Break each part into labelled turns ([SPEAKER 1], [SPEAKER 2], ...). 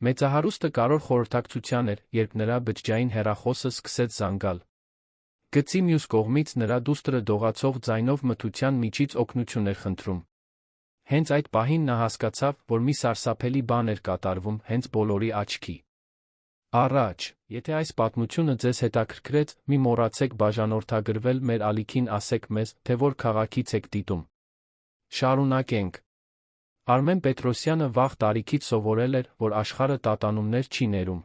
[SPEAKER 1] Մեծահարուստը կարևոր խորհրդակցության էր, երբ նրա բջջային հեռախոսը սկսեց զանգալ։ Գծի մյուս կողմից նրա դուստրը դողացող ձայնով մթության միջից օգնություն էր խնդրում։ Հենց այդ պահին նա հասկացավ, որ մի սարսափելի բան էր կատարվում հենց բոլորի աչքի առաջ։ Եթե այս պատմությունը ձեզ հետաքրքրեց, մի մոռացեք բաժանորդագրվել մեր ալիքին, ասեք մեզ, թե որ քաղաքից եք դիտում։ Շարունակենք։ Արմեն Պետրոսյանը վաղ տարիքից սովորել էր, որ աշխարհը տատանումներ չի ներում։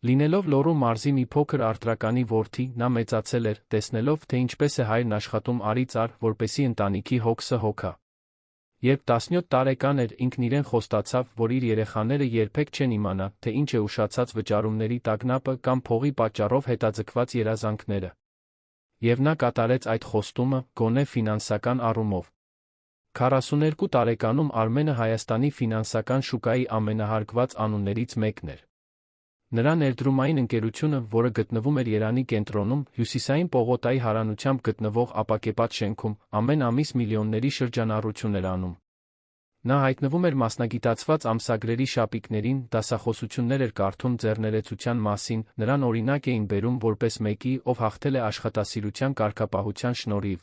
[SPEAKER 1] Լինելով Լոռու մարզի մի փոքր արտրականի որդի, նա մեծացել էր, տեսնելով, թե ինչպես է հայրն աշխատում արից առ, որպեսզի ընտանիքի հոգսը հոգա։ Երբ 17 տարեկան էր, ինքն իրեն խոստացավ, որ իր երեխաները երբեք չեն իմանա, թե ինչ է ուշացած վճարումների տագնապը կամ փողի պատճառով հետաձգված երազանքները։ Եվ նա կատարեց այդ խոստումը, գոնե ֆինանսական առումով։ 42 տարեկանում Արմենը Հայաստանի ֆինանսական շուկայի ամենահարգված անուններից մեկն էր։ Նրա ներդրումային ընկերությունը, որը գտնվում էր Երանի կենտրոնում, Հյուսիսային պողոտայի հարանությամբ գտնվող ապակեպատ շենքում, ամեն ամիս միլիոնների շրջանառություն էր անում։ Նա հայտնվում էր մասնագիտացված ամսագրերի շապիկներին, դասախոսություններ էր կարդում ձեռներեցության մասին, նրան օրինակ էին բերում որպես մեկի, ով հաղթել է աշխատասիրության կարգապահության շնորհիվ։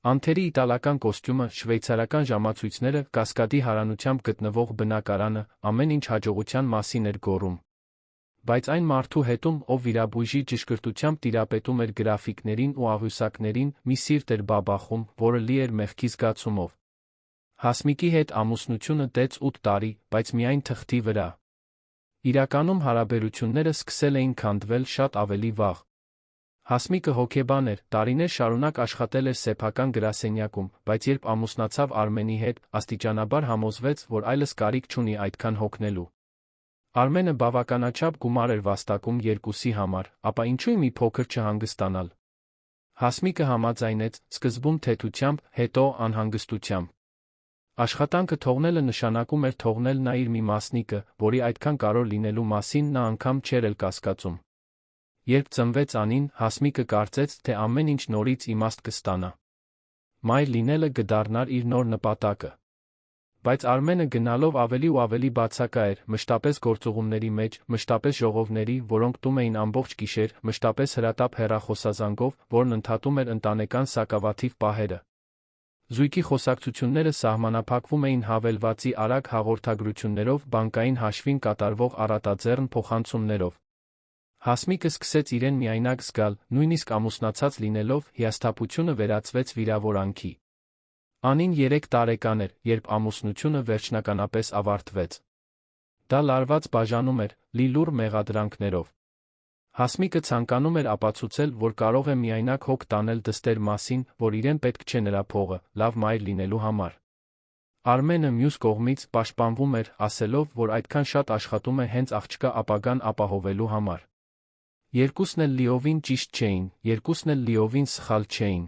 [SPEAKER 1] Անթերի իտալական կոստյումը, շվեյցարական ժամացույցները, Կասկադի հարանությամբ գտնվող բնակարանը, ամեն ինչ հաջողության մասին էր գոռում։ Բայց այն մարդու հետում, ով վիրաբույժի ճշգրտությամբ տիրապետում էր գրաֆիկներին ու աղյուսակներին, մի սիրտ էր բաբախում, որը լի էր մեղքի զգացումով։ Հասմիկի հետ ամուսնությունը տեց 8 տարի, բայց միայն թղթի վրա։ Իրականում հարաբերությունները սկսել էին քանդվել շատ ավելի վաղ։ Հասմիկը հոգեբան էր, տարիներ շարունակ աշխատել էր սեփական գրասենյակում, բայց երբ ամուսնացավ Արմենի հետ, աստիճանաբար համոզվեց, որ այլս կարիք չունի այդքան հոգնելու։ Արմենը բավականաչափ գումար էր վաստակում երկուսի համար, ապա ինչու՞ մի փոքր չհանգստանալ։ Հասմիկը համաձայնեց, սկզբում թեթությամբ, հետո անհանգստությամբ։ Աշխատանքը թողնելը նշանակում էր թողնել նա իր մի մասնիկը, որի այդքան կարևոր լինելու մասին նա անգամ չէր էլ կասկածում։ Երբ ծնվեց Անին, Հասմիկը կարծեց, թե ամեն ինչ նորից իմաստ կստանա։ Մայր լինելը կդառնար իր նոր նպատակը։ Բայց Արմենը գնալով ավելի ու ավելի բացակա էր, մշտապես գործուղումների մեջ, մշտապես ժողովների, որոնք տում էին ամբողջ գիշեր, մշտապես հրատապ հեռախոսազանգով, որն ընդհատում էր ընտանեկան սակավաթիվ պահերը։ Զույգի խոսակցությունները սահմանափակվում էին հավելվածի արագ հաղորդագրություններով, բանկային հաշվին կատարվող առատաձեռն փոխանցումներով։ Հասմիկը սկսեց իրեն միայնակ զգալ, նույնիսկ ամուսնացած լինելով, հիասթափությունը վերածվեց վիրավորանքի։ Անին 3 տարեկան էր, երբ ամուսնությունը վերջնականապես ավարտվեց։ Դա լարված բաժանում էր, լի լուռ մեղադրանքներով։ Հասմիկը ցանկանում էր ապացուցել, որ կարող է միայնակ հոգ տանել դստեր մասին, որ իրեն պետք չէ նրա փողը, լավ մայր լինելու համար։ Արմենը մյուս կողմից պաշտպանվում էր, ասելով, որ այդքան շատ աշխատում է հենց աղջկա ապագան ապահովելու համար։ Երկուսն էլ լիովին ճիշտ չէին, երկուսն էլ լիովին սխալ չէին։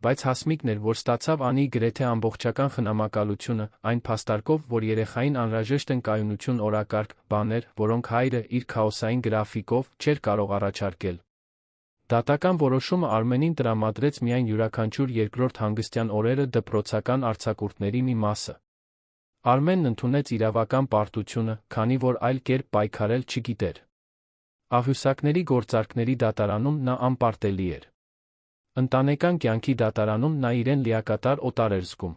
[SPEAKER 1] Բայց Հասմիկն էր, որ ստացավ Անի գրեթե ամբողջական խնամակալությունը, այն փաստարկով, որ երեխային անհրաժեշտ են կայունություն, օրակարգ, բաներ, որոնք հայրը իր քաոսային գրաֆիկով չէր կարող առաջարկել։ Դատական որոշումը Արմենին տրամադրեց միայն յուրաքանչյուր երկրորդ հանգստյան օրերը դպրոցական արձակուրդների մի մասը։ Արմենն ընդունեց իրավական պարտությունը, քանի որ այլ կերպ պայքարել չգիտեր։ Աղյուսակների գործարքների դատարանում նա անպարտելի էր։ Ընտանեկան կյանքի դատարանում նա իրեն լիակատար օտար էր զգում։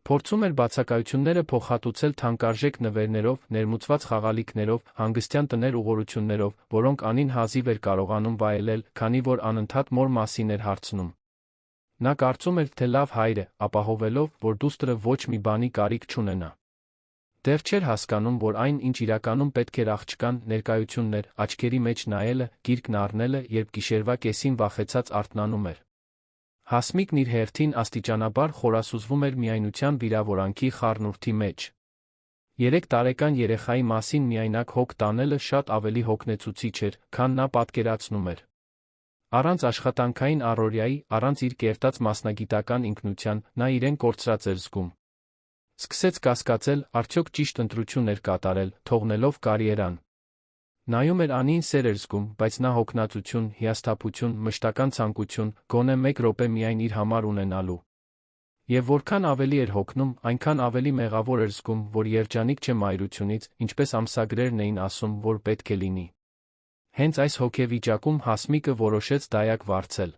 [SPEAKER 1] Փորձում էր բացակայությունները փոխհատուցել թանկարժեք նվերներով, ներմուծված խաղալիքներով, հանգստյան տներ ուղղորություններով, որոնք Անին հազիվ էր կարողանում վայելել, քանի որ անընդհատ մոր մասին էր հարցնում։ Նա կարծում էր, թե լավ հայր է, ապահովելով, որ դուստրը ոչ մի բանի կարիք չունենա։ Դեռ չէր հասկանում, որ այն, ինչ իրականում պետք էր աղջկան, ներկայությունն էր, աչքերի մեջ նայելը, գիրկն առնելը, երբ գիշերվա կեսին վախեցած արթնանում էր։ Հասմիկն իր հերթին աստիճանաբար խորասուզվում էր միայնության վիրավորանքի խառնուրդի մեջ։ 3 տարեկան երեխայի մասին միայնակ հոգ տանելը շատ ավելի հոգնեցուցիչ էր, քան նա պատկերացնում էր։ Առանց աշխատանքային առօրյայի, առանց իր կերտած մասնագիտական ինքնության, նա իրեն կորցրած էր զգում։ Սկսեց կասկածել, արդյոք ճիշտ ընտրություն էր կատարել, թողնելով կարիերան։ Նայում էր Անին սեր էր զգում, բայց նա հոգնածություն, հիասթափություն, մշտական ցանկություն, գոնե մեկ րոպե միայն իր համար ունենալու։ Եվ որքան ավելի էր հոգնում, այնքան ավելի մեղավոր էր զգում, որ երջանիկ չէ մայրությունից, ինչպես ամսագրերն էին ասում, որ պետք է լինի։ Հենց այս հոգեվիճակում Հասմիկը որոշեց դայակ վարձել։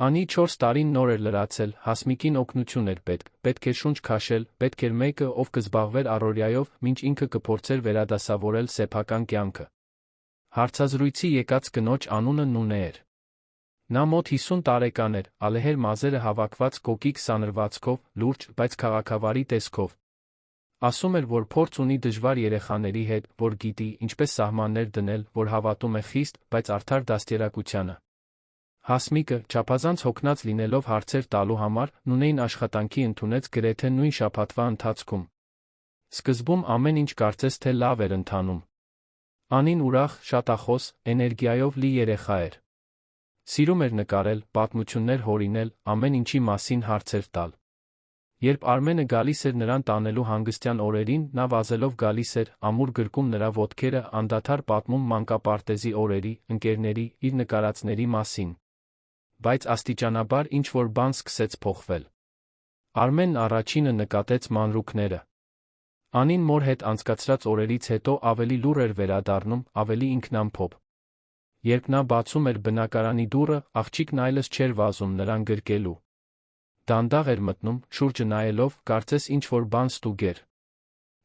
[SPEAKER 1] Անի 4 տարին նոր էր լրացել, Հասմիկին օգնություն էր պետք էր շունչ քաշել, պետք էր մեկը, ով կզբաղվեր առօրյայով, մինչ ինքը կփորձեր վերադասավորել սեփական կյանքը։ Հարցազրույցի եկած կնոջ անունը Նունե էր։ Նա մոտ 50 տարեկան էր, ալեհեր մազերը հավաքված կոկիկ սանրվածքով, լուրջ, բայց քաղաքավարի տեսքով։ Ասում էր, որ փորձ ունի դժվար երեխաների հետ, որ գիտի, ինչպես սահմաններ դնել, որ հավատում է խիստ, բայց արդար դաստիարակությանը։ Հասմիկը, չափազանց հոգնած լինելով հարցեր տալու համար, Նունեին աշխատանքի ընդունեց գրեթե նույն շաբաթվա ընթացքում։ Սկզբում ամեն ինչ կարծես թե լավ էր ընթանում։ Անին ուրախ, շատախոս, էներգիայով լի երեխա էր։ Սիրում էր նկարել, պատմություններ հորինել, ամեն ինչի մասին հարցեր տալ։ Երբ Արմենը գալիս էր նրան տանելու հանգստյան օրերին, նա վազելով գալիս էր, ամուր գրկում նրա ոտքերը, անդադար պատմում մանկապարտեզի օրերի, ընկերների, իր նկարածների մասին։ Բայց աստիճանաբար ինչ-որ բան սկսեց փոխվել։ Արմենն առաջինը նկատեց մանրուքները։ Անին մոր հետ անցկացրած օրերից հետո ավելի լուռ էր վերադառնում, ավելի ինքնամփոփ։ Երբ նա բացում էր բնակարանի դուռը, աղջիկն այլս չէր վազում նրան գրկելու։ Դանդաղ էր մտնում, շուրջը նայելով, կարծես ինչ-որ բան ստուգեր։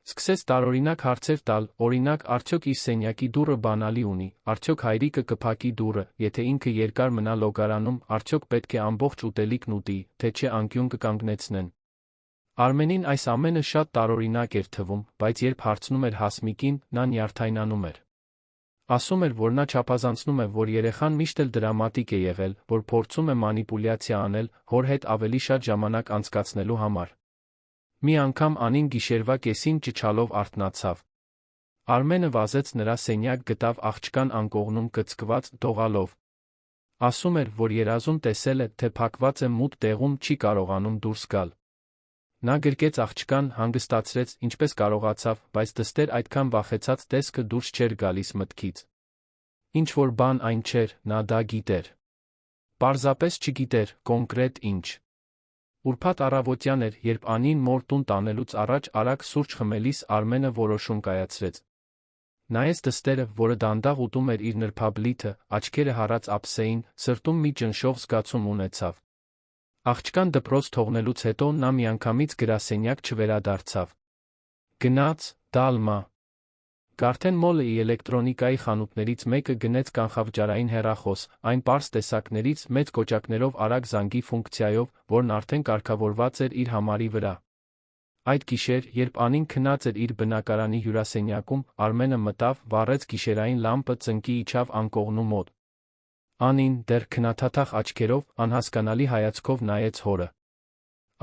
[SPEAKER 1] Սկսեց տարօրինակ հարցեր տալ, օրինակ, արդյոք իր սենյակի դուռը բանալի ունի, արդյոք հայրիկը կփակի դուռը, եթե ինքը երկար մնա լոգարանում, արդյոք պետք է ամբողջ ուտելիքն ուտի, թե չէ անկյուն կկանգնեցնեն։ Արմենին այս ամենը շատ տարօրինակ էր թվում, բայց երբ հարցնում էր Հասմիկին, նա նյարդայնանում էր։ Ասում էր, որ նա չափազանցնում է, որ երեխան միշտ էլ դրամատիկ է եղել, որ փորձում է մանիպուլյացիա անել, հոր հետ ավելի շատ ժամանակ անցկացնելու համար։ Մի անգամ Անին գիշերվա կեսին ճչալով արթնացավ։ Արմենը վազեց նրա սենյակ, գտավ աղջկան անկողնում կծկված, դողալով։ Ասում էր, որ երազում տեսել է, թե փակված է մութ տեղում, չի կարողանում դուրս գալ։ Նա գրկեց աղջկան, հանգստացրեց, ինչպես կարողացավ, բայց դստեր այդքան վախեցած տեսքը դուրս չէր գալիս մտքից։ Ինչ-որ բան այն չէր, նա դա գիտեր։ Պարզապես չգիտեր, կոնկրետ ինչ։ Ուրբաթ առավոտյան էր, երբ Անին մոր տուն տանելուց առաջ արագ սուրճ խմելիս Արմենը որոշում կայացրեց։ Նայեց դստերը, որը դանդաղ ուտում էր իր նրբաբլիթը, աչքերը հառած ափսեին, սրտում մի ճնշող զգացում ունեցավ։ Աղջկան դպրոց թողնելուց հետո նա միանգամից գրասենյակ չվերադարձավ։ Գնաց, Դալմա։ Գարթեն Մոլեի էլեկտրոնիկայի խանութներից մեկը գնեց կանխավճարային հեռախոս, այն պարզ տեսակներից մեծ կոճակներով արագ զանգի ֆունկցիայով, որն արդեն կարգավորված էր իր համարի վրա։ Այդ գիշեր, երբ Անին քնած էր իր բնակարանի հյուրասենյակում, Արմենը մտավ, վառեց գիշերային լամպը, ծնկի իջավ անկողնու մոտ։ Անին, դեռ քնաթաթախ աչքերով, անհասկանալի հայացքով նայեց հորը։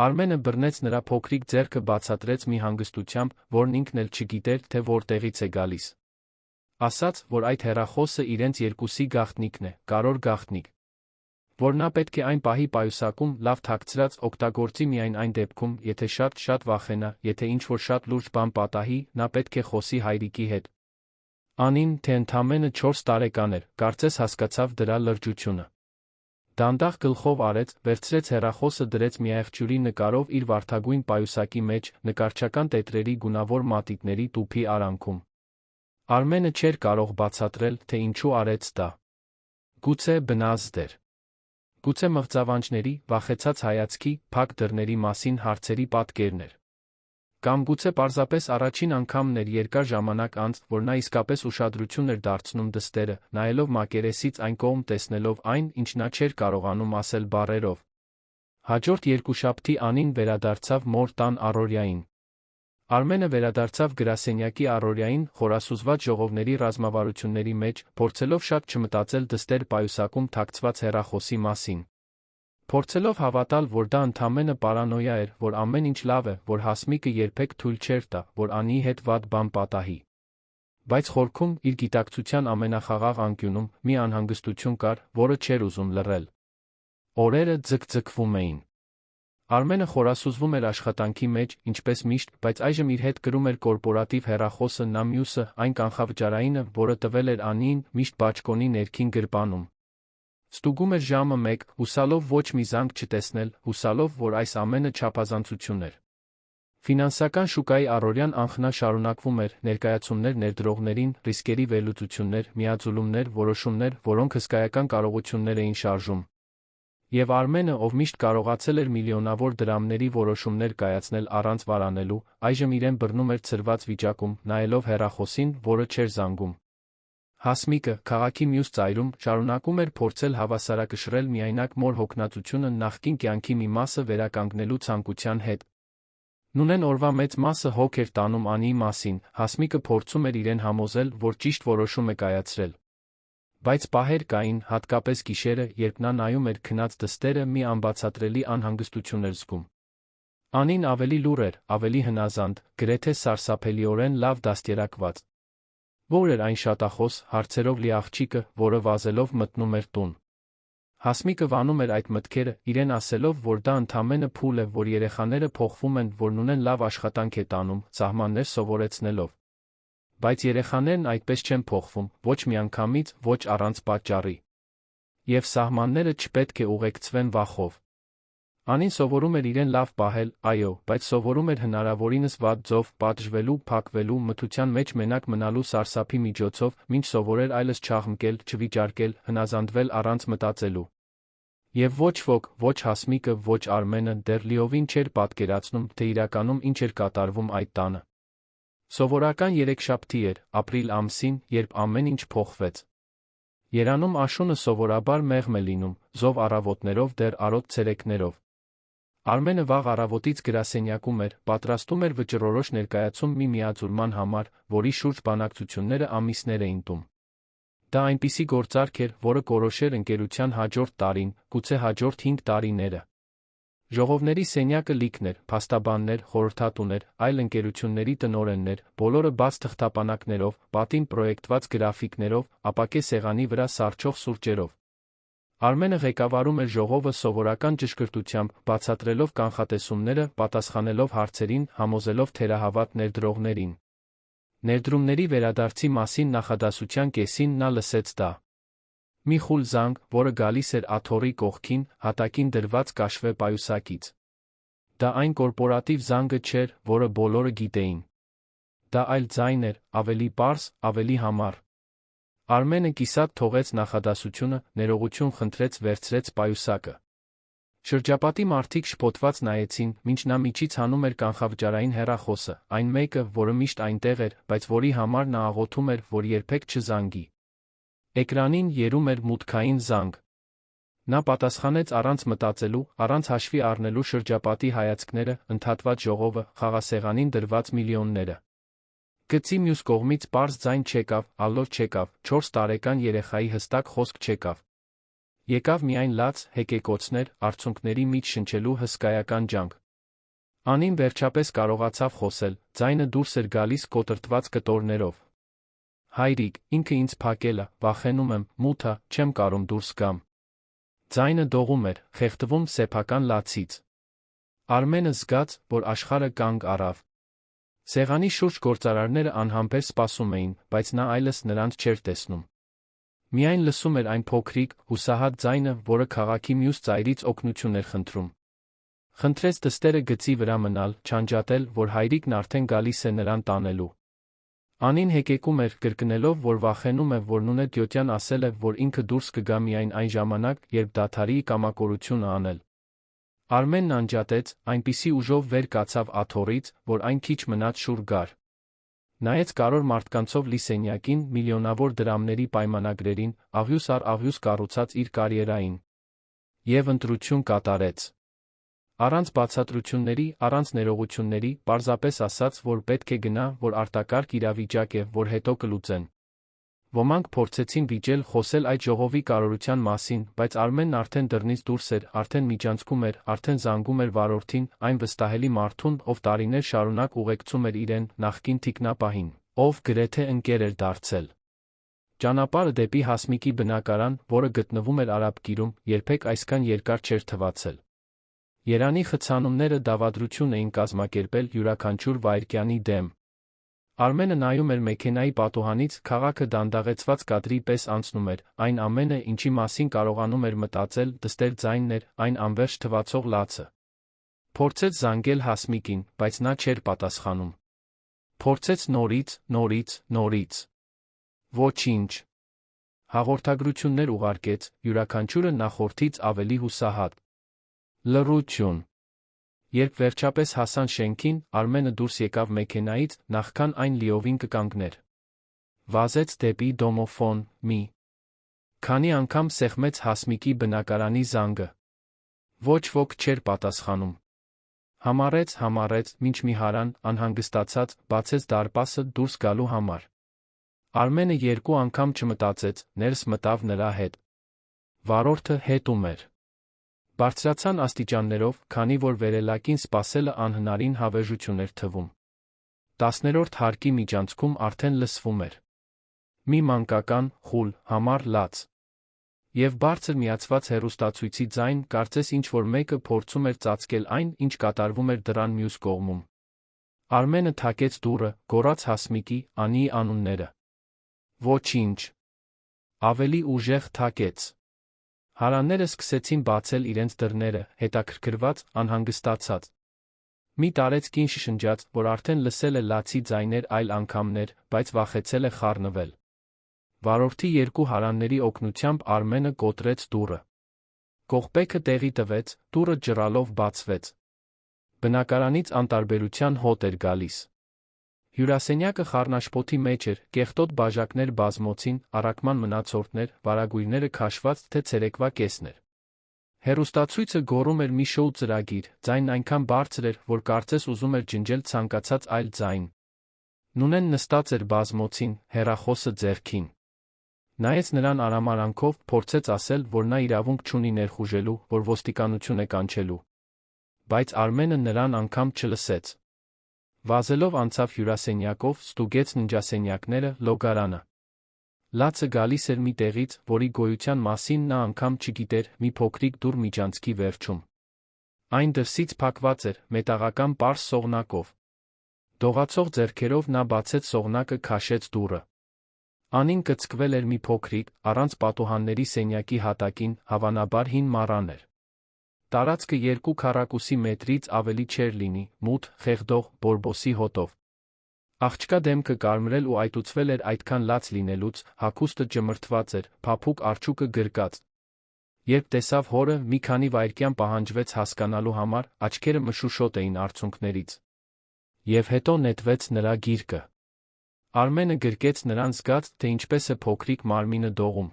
[SPEAKER 1] Արմենը բռնեց նրա փոքրիկ ձեռքը, բացատրեց մի հանգստությամբ, որն ինքն էլ չգիտեր, թե որտեղից է գալիս։ Ասաց, որ այդ հեռախոսը իրենց երկուսի գաղտնիքն է, կարևոր գաղտնիք։ Որ նա պետք է այն պահի պայուսակում, լավ թաքցրած, օգտագործի միայն այն դեպքում, եթե շատ վախենա, եթե ինչ-որ շատ լուրջ բան պատահի, նա պետք է խոսի հայրիկի հետ։ Անին, թե ընդամենը 4 տարեկան էր, կարծես հասկացավ դրա լրջությունը։ Դանդաղ գլխով արեց, վերցրեց հեռախոսը, դրեց միայղջյուրի նկարով իր վարդագույն պայուսակի մեջ, նկարչական տետրերի գունավոր մատիտների տուփի արանքում։ Արմենը չէր կարող բացատրել, թե ինչու արեց դա։ Գուցե բնազդ էր։ Գուցե մղձավանջների, վախեցած հայացքի, փակ դռների մասին հարցերի պատկերն էր։ Կամ գուցե պարզապես առաջին անգամն էր երկար ժամանակ անց, որ նա իսկապես ուշադրություն էր դարձնում դստերը, նայելով մակերեսից այն կողմ, տեսնելով այն, ինչ նա չէր կարողանում ասել բառերով։ Հաջորդ երկուշաբթի Անին վերադարձավ մոր տան առօրյային։ Արմենը վերադարձավ գրասենյակի առօրյային, խորասուզված ժողովների ռազմավարությունների մեջ, փորձելով շատ չմտածել դստեր պայուսակում թաքցված հեռախոսի մասին։ Փորձելով հավատալ, որ դա ընդամենը պարանոյա էր, որ ամեն ինչ լավ է, որ Հասմիկը երբեք թույլ չէր տա, որ Անիի հետ վատ բան պատահի։ Բայց խորքում, իր գիտակցության ամենախաղաղ անկյունում, մի անհանգստություն կար, որը չէր ուզում լռել։ Օրերը ձգձգվում էին։ Արմենը խորասուզվում էր աշխատանքի մեջ, ինչպես միշտ, բայց այժմ իր հետ կրում էր կորպորատիվ հեռախոսը, նա մյուսը, այն կանխավճարայինը, որը տվել էր Անիին, միշտ բաճկոնի ներքին գրպանում։ Ստուգում էր ժամը 1, հուսալով ոչ մի զանգ չտեսնել, հուսալով, որ այս ամենը չափազանցություն էր։ Ֆինանսական շուկայի առօրյան անխնա շարունակվում էր, ներկայացումներ ներդրողներին, ռիսկերի վերլուծություններ, միաձուլումներ, որոշումներ, որոնք հսկայական կարողություններ էին շարժում։ Եվ Արմենը, ով միշտ կարողացել էր միլիոնավոր դրամների որոշումներ կայացնել առանց վարանելու, այժմ իրեն բռնում էր ցրված վիճակում, նայելով հեռախոսին, որը չէր զանգում։ Հասմիկը, քաղաքի մյուս ծայրում, շարունակում էր փորձել հավասարակշռել միայնակ մոր հոգնածությունը նախկին կյանքի մի մասը վերականգնելու ցանկության հետ։ Նույն օրվա մեծ մասը հոգ էր տանում Անիի մասին, Հասմիկը փորձում էր իրեն համոզել, որ ճիշտ որոշում է կայացրել։ Բայց պահեր կային, հատկապես գիշերը, երբ նա նայում էր քնած դստերը, մի անբացատրելի անհանգստություն էր զգում։ Անին ավելի լուռ էր, ավելի հնազանդ, գրեթե սարսափելիորեն լավ դաստիարակված։ Ո՞ր էր այն շատախոս, հարցերով լի աղջիկը, որը վազելով մտնում էր տուն։ Հասմիկը վանում էր այդ մտքերը, իրեն ասելով, որ դա ընդամենը փուլ է, որ երեխաները փոխվում են, որ նույն լավ աշխատանք է տանում, սահմաններ սովորեցնելով։ Բայց երեխաներն այդպես չեն փոխվում, ոչ միանգամից, ոչ առանց պատճառի։ Եվ սահմանները չպետք է ուղեկցվեն վախով։ Անին սովորում էր իրեն լավ պահել, այո, բայց սովորում էր հնարավորինս վատ ձով, պատժվելու, փակվելու, մթության մեջ մենակ մնալու սարսափի միջոցով, մինչ սովորեր այլս չաղմկել, չվիճարկել, հնազանդվել առանց մտածելու։ Եվ ոչ ոք, ոչ Հասմիկը, ոչ Արմենը դեռ լիովին չէր պատկերացնում, թե իրականում ինչ էր կատարվում այդ տանը։ Սովորական երեքշաբթի էր, ապրիլ ամսին, երբ ամեն ինչ փոխվեց։ Երանում աշունը սովորաբար մեղմ է լինում, զով առավոտներով դեռ արոտ ցերեկներով։ Արմենը վաղ առավոտից գրասենյակում էր, պատրաստում էր վճռորոշ ներկայացում մի միաձուլման համար, որի շուրջ բանակցությունները ամիսներ էին տում։ Դա այնպիսի գործարք էր, որը կորոշեր ընկերության հաջորդ տարին, գուցե հաջորդ 5 տարիները։ Ժողովների սենյակը լիքն էր, փաստաբաններ, խորհրդատուներ, այլ ընկերությունների տնօրեններ, բոլորը բաց թղթապանակներով, պատին պրոյեկտված գրաֆիկներով, ապակե սեղանի վրա սառչող սուրճերով։ Արմենը ղեկավարում էր ժողովը սովորական ճշգրտությամբ, բացատրելով կանխատեսումները, պատասխանելով հարցերին, համոզելով թերահավատ ներդրողներին։ Ներդրումների վերադարձի մասին նախադասության կեսին նա լսեց դա. մի խուլ զանգ, որը գալիս էր աթոռի կողքին, հատակին դրված կաշվե պայուսակից։ Դա այն կորպորատիվ զանգը չէր, որը բոլորը գիտեին։ Դա այլ ձայն էր, ավելի պարզ, ավելի համառ։ Արմենը կիսատ թողեց նախադասությունը, ներողություն խնդրեց, վերցրեց պայուսակը։ Շրջապատի մարդիկ շփոթված նայեցին, մինչ նա միջից հանում էր կանխավճարային հեռախոսը, այն մեկը, որը միշտ այնտեղ էր, բայց որի համար նա աղոթում էր, որ երբեք չզանգի։ Էկրանին երում էր մուտքային զանգ։ Նա պատասխանեց առանց մտածելու, առանց հաշվի առնելու շրջապատի հայացքները, ընդհատված ժողովը, խաղասեղանին դրված միլիոնները։ Գծի մյուս կողմից պարզ ձայն չեկավ, ալո չեկավ, 4 տարեկան երեխայի հստակ խոսք չեկավ։ Եկավ միայն լաց, հեկեկոցներ, արցունքների միջ շնչելու հսկայական ջանք։ Անին վերջապես կարողացավ խոսել, ձայնը դուրս էր գալիս կոտրտված կտորներով։ Հայրիկ, ինքը ինձ փակել է, վախենում եմ, մութ է, չեմ կարում դուրս գամ։ Ձայնը դողում էր, խեղդվում սեփական լացից։ Արմենը զգաց, որ աշխարհը կանգ առավ։ Սեղանի շուրջ գործարարները անհամբեր սպասում էին, բայց նա այլս նրանց չէր տեսնում։ Միայն լսում էր այն փոքրիկ, հուսահատ ձայնը, որը քաղաքի մյուս ծայրից օգնություն էր խնդրում։ Խնդրեց դստերը գծի վրա մնալ, չանջատել, որ հայրիկն արդեն գալիս է նրան տանելու։ Անին հեկեկում էր, կրկնելով, որ վախենում է, որ նույն Տյոտյան ասել է, որ ինքը դուրս կգա միայն այն ժամանակ, երբ դադարի կամակորությունը անել։ Արմենն անջատեց, այնպիսի ուժով վեր կացավ աթոռից, որ այն քիչ մնաց շուռ գար։ Նայեց կարոր մարդկանցով լի սենյակին, միլիոնավոր դրամների պայմանագրերին, աղյուս առ աղյուս կառուցած իր կարիերային։ Եվ ընտրություն կատարեց։ Առանց բացատրությունների, առանց ներողությունների, պարզապես ասաց, որ պետք է գնա, որ արտակարգ իրավիճակ է, որ հետո կլուծեն։ Ոմանք փորձեցին վիճել, խոսել այդ ժողովի կարողության մասին, բայց Արմենն արդեն դռնից դուրս էր, արդեն միջանցքում էր, արդեն զանգում էր վարորդին, այն վստահելի մարդուն, ով տարիներ շարունակ ուղեկցում էր իրեն, նախկին թիկնապահին, ով գրեթե ընկեր էր դարձել։ Ճանապարհը դեպի Հասմիկի բնակարան, որը գտնվում էր Արաբկիրում, երբեք այսքան երկար չէր թվացել։ Երանի խցանումները դավադրություն էին կազմակերպել յուրաքանչյուր վայրկյանի դեմ։ Արմենը նայում էր մեքենայի պատուհանից, քաղաքը դանդաղեցված կադրի պես անցնում էր, այն ամենը, ինչի մասին կարողանում էր մտածել, դստեր ձայնն էր, այն անվերջ թվացող լացը։ Փորձեց զանգել Հասմիկին, բայց նա չէր պատասխանում։ Փորձեց նորից։ Ոչինչ։ Հաղորդագրություններ ուղարկեց, յուրաքանչյուրը նախորդից ավելի հուսահատ։ Լռություն։ Երբ վերջապես հասան շենքին, Արմենը դուրս եկավ մեքենայից, նախքան այն լիովին կկանգներ։ Վազեց դեպի դոմոֆոն, մի քանի անգամ սեղմեց Հասմիկի բնակարանի զանգը։ Ոչ ոք չէր պատասխանում։ Համառեց, մինչ մի հարան, անհանգստացած, բացեց դարպասը դուրս գալու համար։ Արմենը երկու անգամ չմտածեց, ներս մտավ նրա հետ։ Վարորդը հետում էր։ Բարձրացան աստիճաններով, քանի որ վերելակին սպասելը անհնարին հավերժություն էր թվում։ 10-րդ հարկի միջանցքում արդեն լսվում էր մի մանկական, խուլ, համառ լաց։ Եվ բարձր միացված հեռուստացույցի ձայն, կարծես ինչ-որ մեկը փորձում էր ծածկել այն, ինչ կատարվում էր դռան մյուս կողմում։ Արմենը թակեց դուռը, գոռաց Հասմիկի, Անիի անունները։ Ոչինչ։ Ավելի ուժեղ թակեց։ Հարանները սկսեցին բացել իրենց դռները, հետաքրքրված, անհանգստացած։ Մի տարեց կին շշնջաց, որ արդեն լսել է լացի ձայներ այլ անգամներ, բայց վախեցել է խառնվել։ Վարորդի երկու հարանների օգնությամբ Արմենը կոտրեց դուռը։ Կողպեքը տեղի տվեց, դուռը ջռալով բացվեց։ Բնակարանից անտարբերության հոտ էր գալիս։ Հյուրասենյակը խառնաշփոթի մեջ էր, կեղտոտ բաժակներ բազմոցին, առաքման մնացորդներ, վարագույրները քաշված, թե ցերեկվա կեսն էր։ Հեռուստացույցը գոռում էր մի շոու ծրագիր, ձայնն այնքան բարձր էր, որ կարծես ուզում էր ջնջել ցանկացած այլ ձայն։ Նունեն նստած էր բազմոցին, հեռախոսը ձեռքին։ Նայեց նրան արամարանքով, փորձեց ասել, որ նա իրավունք չունի ներխուժելու, որ ոստիկանություն է կանչելու։ Բայց Արմենը նրան անգամ չլսեց։ Վազելով անցավ հյուրասենյակով, ստուգեց ննջասենյակները, լոգարանը։ Լացը գալիս էր մի տեղից, որի գոյության մասին նա անգամ չգիտեր, մի փոքրիկ դուռ միջանցքի վերջում։ Այն դրսից փակված էր, մետաղական պարզ սողնակով։ Դողացող ձեռքերով նա բացեց սողնակը, քաշեց դուռը։ Անին կծկվել էր մի փոքրիկ, առանց պատուհանների սենյակի հատակին, հավանաբար հին մառան էր։ Տարածքը 2 քառակուսի մետրից ավելի չէր լինի, մութ, խեղդող, բորբոսի հոտով։ Աղջկա դեմքը կարմրել ու այտուցվել էր այդքան լաց լինելուց, հագուստը ճմրթված էր, փափուկ արջուկը գրկած։ Երբ տեսավ հորը, մի քանի վայրկյան պահանջվեց հասկանալու համար, աչքերը մշուշոտ էին արցունքներից։ Եվ հետո նետվեց նրա գիրկը։ Արմենը գրկեց նրան, զգաց, թե ինչպես է փոքրիկ մարմինը դողում։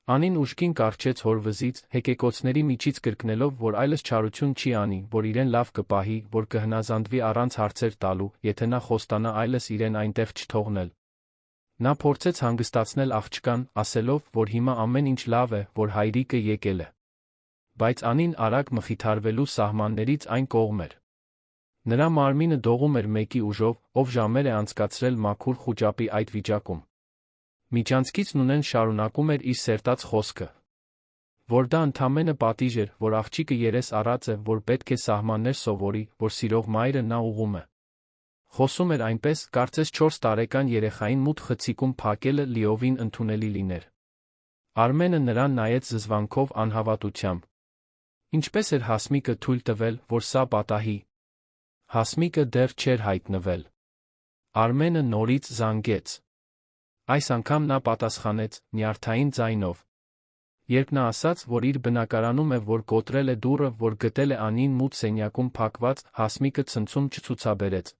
[SPEAKER 1] Անին ուժգին կառչեց հոր վզից, հեկեկոցների միջից կրկնելով, որ այլս չարություն չի անի, որ իրեն լավ կպահի, որ կհնազանդվի առանց հարցեր տալու, եթե նա խոստանա այլս իրեն այնտեղ չթողնել։ Նա փորձեց հանգստացնել աղջկան, ասելով, որ հիմա ամեն ինչ լավ է, որ հայրիկը եկել է։ Բայց Անին արագ մխիթարվելու սահմաններից այն կողմ էր։ Նրա մարմինը դողում էր մեկի ուժով, ով ժամեր է անցկացրել մաքուր խուճապի այդ վիճակում։ Միջանցքից Նունեն շարունակում էր իր սերտած խոսքը, որ դա ընդամենը պատիժ էր, որ աղջիկը երես առած է, որ պետք է սահմաններ սովորի, որ սիրող մայրը նա ուղում է։ Խոսում էր այնպես, կարծես 4 տարեկան երեխային մութ խցիկում փակելը լիովին ընդունելի լիներ։ Արմենը նրան նայեց զզվանքով, անհավատությամբ։ Ինչպես էր Հասմիկը թույլ տվել, որ սա պատահի։ Հասմիկը դեռ չէր հայտնվել։ Արմենը նորից զանգեց։ Այս անգամ նա պատասխանեց, նյարդային ձայնով։ Երբ նա ասաց, որ իր բնակարանում է, որ կոտրել է դուռը, որ գտել է Անին մութ սենյակում փակված, Հասմիկը ցնցում չցուցաբերեց։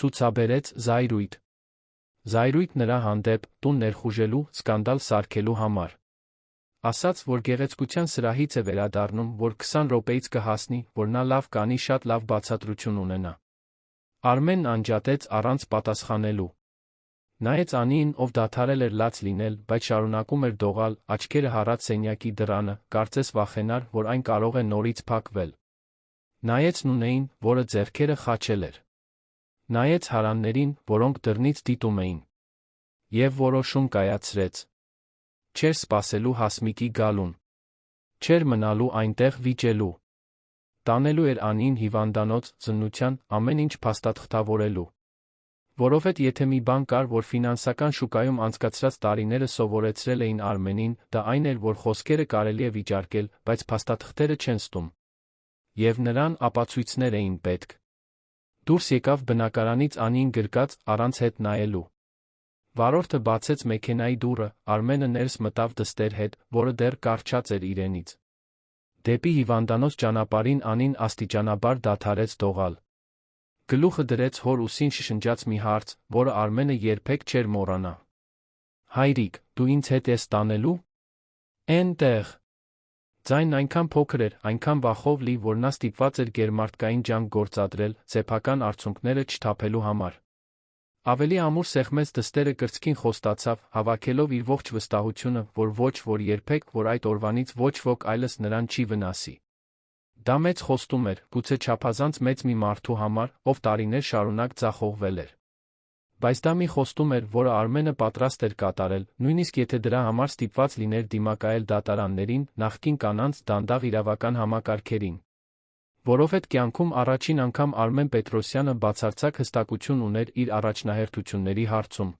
[SPEAKER 1] Ցուցաբերեց զայրույթ։ Զայրույթ նրա հանդեպ, տուն ներխուժելու, սկանդալ սարքելու համար։ Ասաց, որ գեղեցկության սրահից է վերադառնում, որ 20 րոպեից կհասնի, որ նա լավ կանի, շատ լավ բացատրություն ունենա։ Արմենն անջատեց առանց պատասխանելու։ Նայեց Անիին, ով դադարել էր լաց լինել, բայց շարունակում էր դողալ, աչքերը հառած սենյակի դռանը, կարծես վախենար, որ այն կարող է նորից փակվել։ Նայեց Նունեին, որը ձեռքերը խաչել էր։ Նայեց հարաններին, որոնք դռնից դիտում էին։ Եվ որոշում կայացրեց։ Չէր սպասելու Հասմիկի գալուն։ Չէր մնալու այնտեղ վիճելու։ Տանելու էր Անին հիվանդանոց, ծնության, ամեն ինչ փաստաթղթավորելու։ Որովհետև եթե մի բան կար, որ ֆինանսական շուկայում անցկացրած տարիները սովորեցրել էին Արմենին, դա այն էր, որ խոսքերը կարելի է վիճարկել, բայց փաստաթղթերը չեն ստում։ Եվ նրան ապացույցներ էին պետք։ Դուրս եկավ բնակարանից Անին գրկած, առանց հետ նայելու։ Վարորդը բացեց մեքենայի դուռը, Արմենը ներս մտավ դստեր հետ, որը դեռ կառչած էր իրենից։ Դեպի հիվանդանոց ճանապարհին Անին աստիճանաբար դադարեց դողալ։ Գլուխը դրեց հոր ուսին շշնջաց մի հարց, որը Արմենը երբեք չէր մոռանա։ Հայրիկ, դու ինձ հետ ես տանելու։ Էնտեղ։ Ձայնն այնքան փոքր էր, այնքան վախով լի, որ նա ստիպված էր գերմարտկային ջանք գործադրել, սեփական արցունքները չթափելու համար։ Ավելի ամուր սեղմեց դստերը կրծքին խոստացավ, հավաքելով իր ողջ վստահությունը, որ երբեք, որ այդ օրվանից ոչ ոք այլս նրան չի վնասի։ Դա մեծ խոստում էր, գուցե չափազանց մեծ մի մարդու համար, ով տարիներ շարունակ ձախողվել էր։ Բայց դա մի խոստում էր, որը Արմենը պատրաստ էր կատարել, նույնիսկ եթե դրա համար ստիպված լիներ դիմակայել դատարաններին, նախկին կանանց դանդաղ իրավական համակարգերին։ Որովհետև կյանքում առաջին անգամ Արմեն Պետրոսյանը բացարձակ հստակություն ուներ իր առաջնահերթությունների հարցում։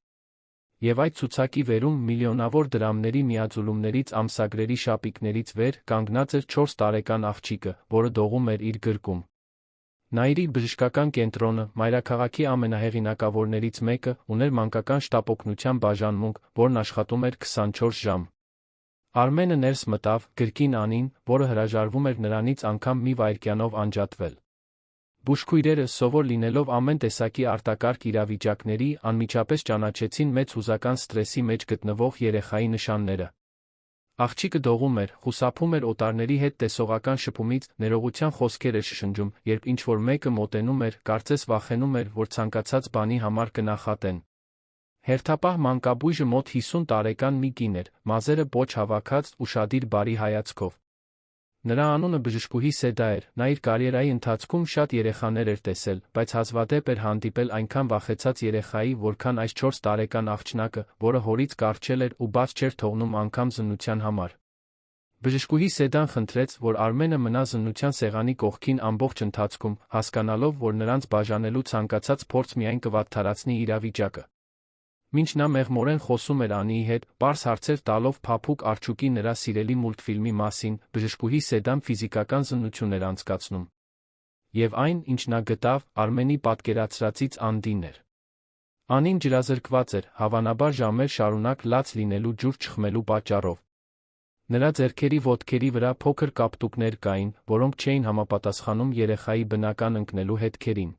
[SPEAKER 1] Եվ այդ ցուցակի վերում միլիոնավոր դրամների միաձուլումներից ամսագրերի շապիկներից վեր կանգնած էր 4 տարեկան աղջիկը, որը դողում էր իր գրկում։ Նաիրի բժշկական կենտրոնը, մայրաքաղաքի ամենահեղինակավորներից մեկը, ուներ մանկական շտապօգնության բաժանմունք, որն աշխատում էր 24 ժամ։ Արմենը ներս մտավ, գրկին Անին, որը հրաժարվում էր նրանից անգամ մի վայրկյանով անջատվել։ Բուժքույրերը, սովոր լինելով ամեն տեսակի արտակարգ իրավիճակների, անմիջապես ճանաչեցին մեծ հուզական սթրեսի մեջ գտնվող երեխայի նշանները։ Աղջիկը դողում էր, խուսափում էր օտարների հետ տեսողական շփումից, ներողության խոսքեր էր շշնջում, երբ ինչ-որ մեկը մոտենում էր, կարծես վախենում էր, որ ցանկացած բանի համար կնախատեն։ Հերթապահ մանկաբույժը մոտ 50 տարեկան մի կին էր, մազերը պոչ հավաքած, ուշադիր բարի հայացքով։ Նրա անունը բժշկուհի Սեդա էր, նա իր կարիերայի ընթացքում շատ երեխաներ էր տեսել, բայց հազվադեպ էր հանդիպել այնքան վախեցած երեխայի, որքան այս 4 տարեկան աղջնակը, որը հորից կառչել էր ու բաց չէր թողնում անգամ զննության համար։ Բժշկուհի Սեդան խնդրեց, որ Արմենը մնա զննության սեղանի կողքին ամբողջ ընթացքում, հասկանալով, որ նրանց բաժանելու ցանկացած փորձ միայն կվատթարացնի իրավիճակը։ Մինչ նա մեղմորեն խոսում էր Անիի հետ, պարզ հարցեր տալով փափուկ արջուկի նրա սիրելի մուլտֆիլմի մասին, բժշկուհի Սեդան ֆիզիկական զննություն էր անցկացնում։ Եվ այն, ինչ նա գտավ, Արմենի պատկերացրածից անդին էր։ Անին ջրազրկված էր, հավանաբար ժամեր շարունակ լաց լինելու ջուր չխմելու պատճառով։ Նրա ձեռքերի ոտքերի վրա փոքր կապտուկներ կային, որոնք չէին համապատասխանում երեխայի բնական ընկնելու հետքերին։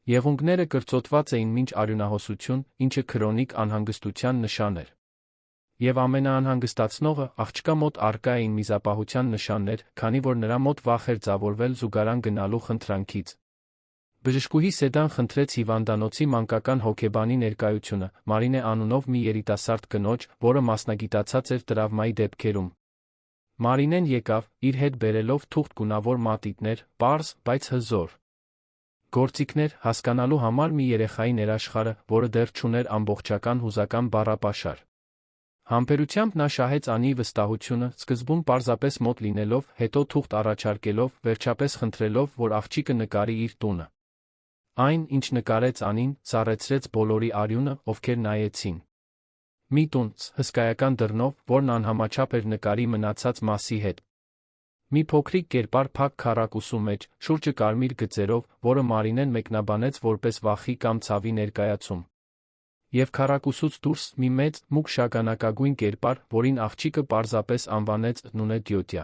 [SPEAKER 1] Եղունգները կրծոտված էին մինչ արյունահոսություն, ինչը քրոնիկ անհանգստության նշան էր։ Եվ ամենաանհանգստացնողը, աղջկա մոտ առկա էին միզապահության նշաններ, քանի որ նրա մոտ վախ էր ձևավորվել զուգարան գնալու խնդրանքից։ Բժշկուհի Սեդան խնդրեց հիվանդանոցի մանկական հոգեբանի ներկայությունը, Մարինե անունով մի երիտասարդ կնոջ, որը մասնագիտացած էր տրավմայի դեպքերում։ Մարինեն եկավ, իր հետ բերելով թուղթ գունավոր մատիտներ, պարզ, բայց հզոր գործիքներ, հասկանալու համար մի երեխայի ներաշխարհը, որը դեռ չուներ ամբողջական հուզական բառապաշար։ Համբերությամբ նա շահեց Անիի վստահությունը, սկզբում պարզապես մոտ լինելով, հետո թուղթ առաջարկելով, վերջապես խնդրելով, որ աղջիկը նկարի իր տունը։ Այն, ինչ նկարեց Անին, սառեցրեց բոլորի արյունը, ովքեր նայեցին։ Մի տուն, հսկայական դռնով, որն անհամաչափ էր նկարի մնացած մասի հետ։ Մի փոքրիկ կերպար փակ քառակուսու մեջ, շուրջը կարմիր գծերով, որը Մարինեն մեկնաբանեց որպես վախի կամ ցավի ներկայացում։ Եվ քառակուսուց դուրս մի մեծ, մուգ շագանակագույն կերպար, որին աղջիկը պարզապես անվանեց Նունե Դյոտյա։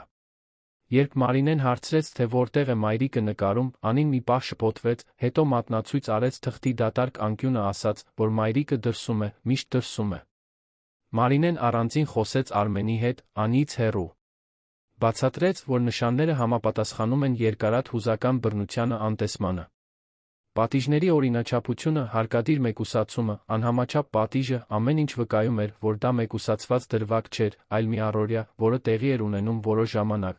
[SPEAKER 1] Երբ Մարինեն հարցրեց, թե որտեղ է մայրիկը նկարում, Անին մի պահ շփոթվեց, հետո մատնացույց արեց թղթի դատարկ անկյունը ասաց, որ մայրիկը դրսում է, միշտ դրսում է։ Մարինեն առանձին խոսեց Արմենի հետ, Անիից հեռու։ Բացատրեց, որ նշանները համապատասխանում են երկարատ հուզական բռնությանը անտեսմանը։ Պատիժների օրինաչափությունը, հարկադիր մեկուսացումը, անհամաչափ պատիժը, ամեն ինչ վկայում էր, որ դա մեկուսացված դրվագ չէր, այլ մի առօրյա, որը տեղի էր ունենում որոշ ժամանակ։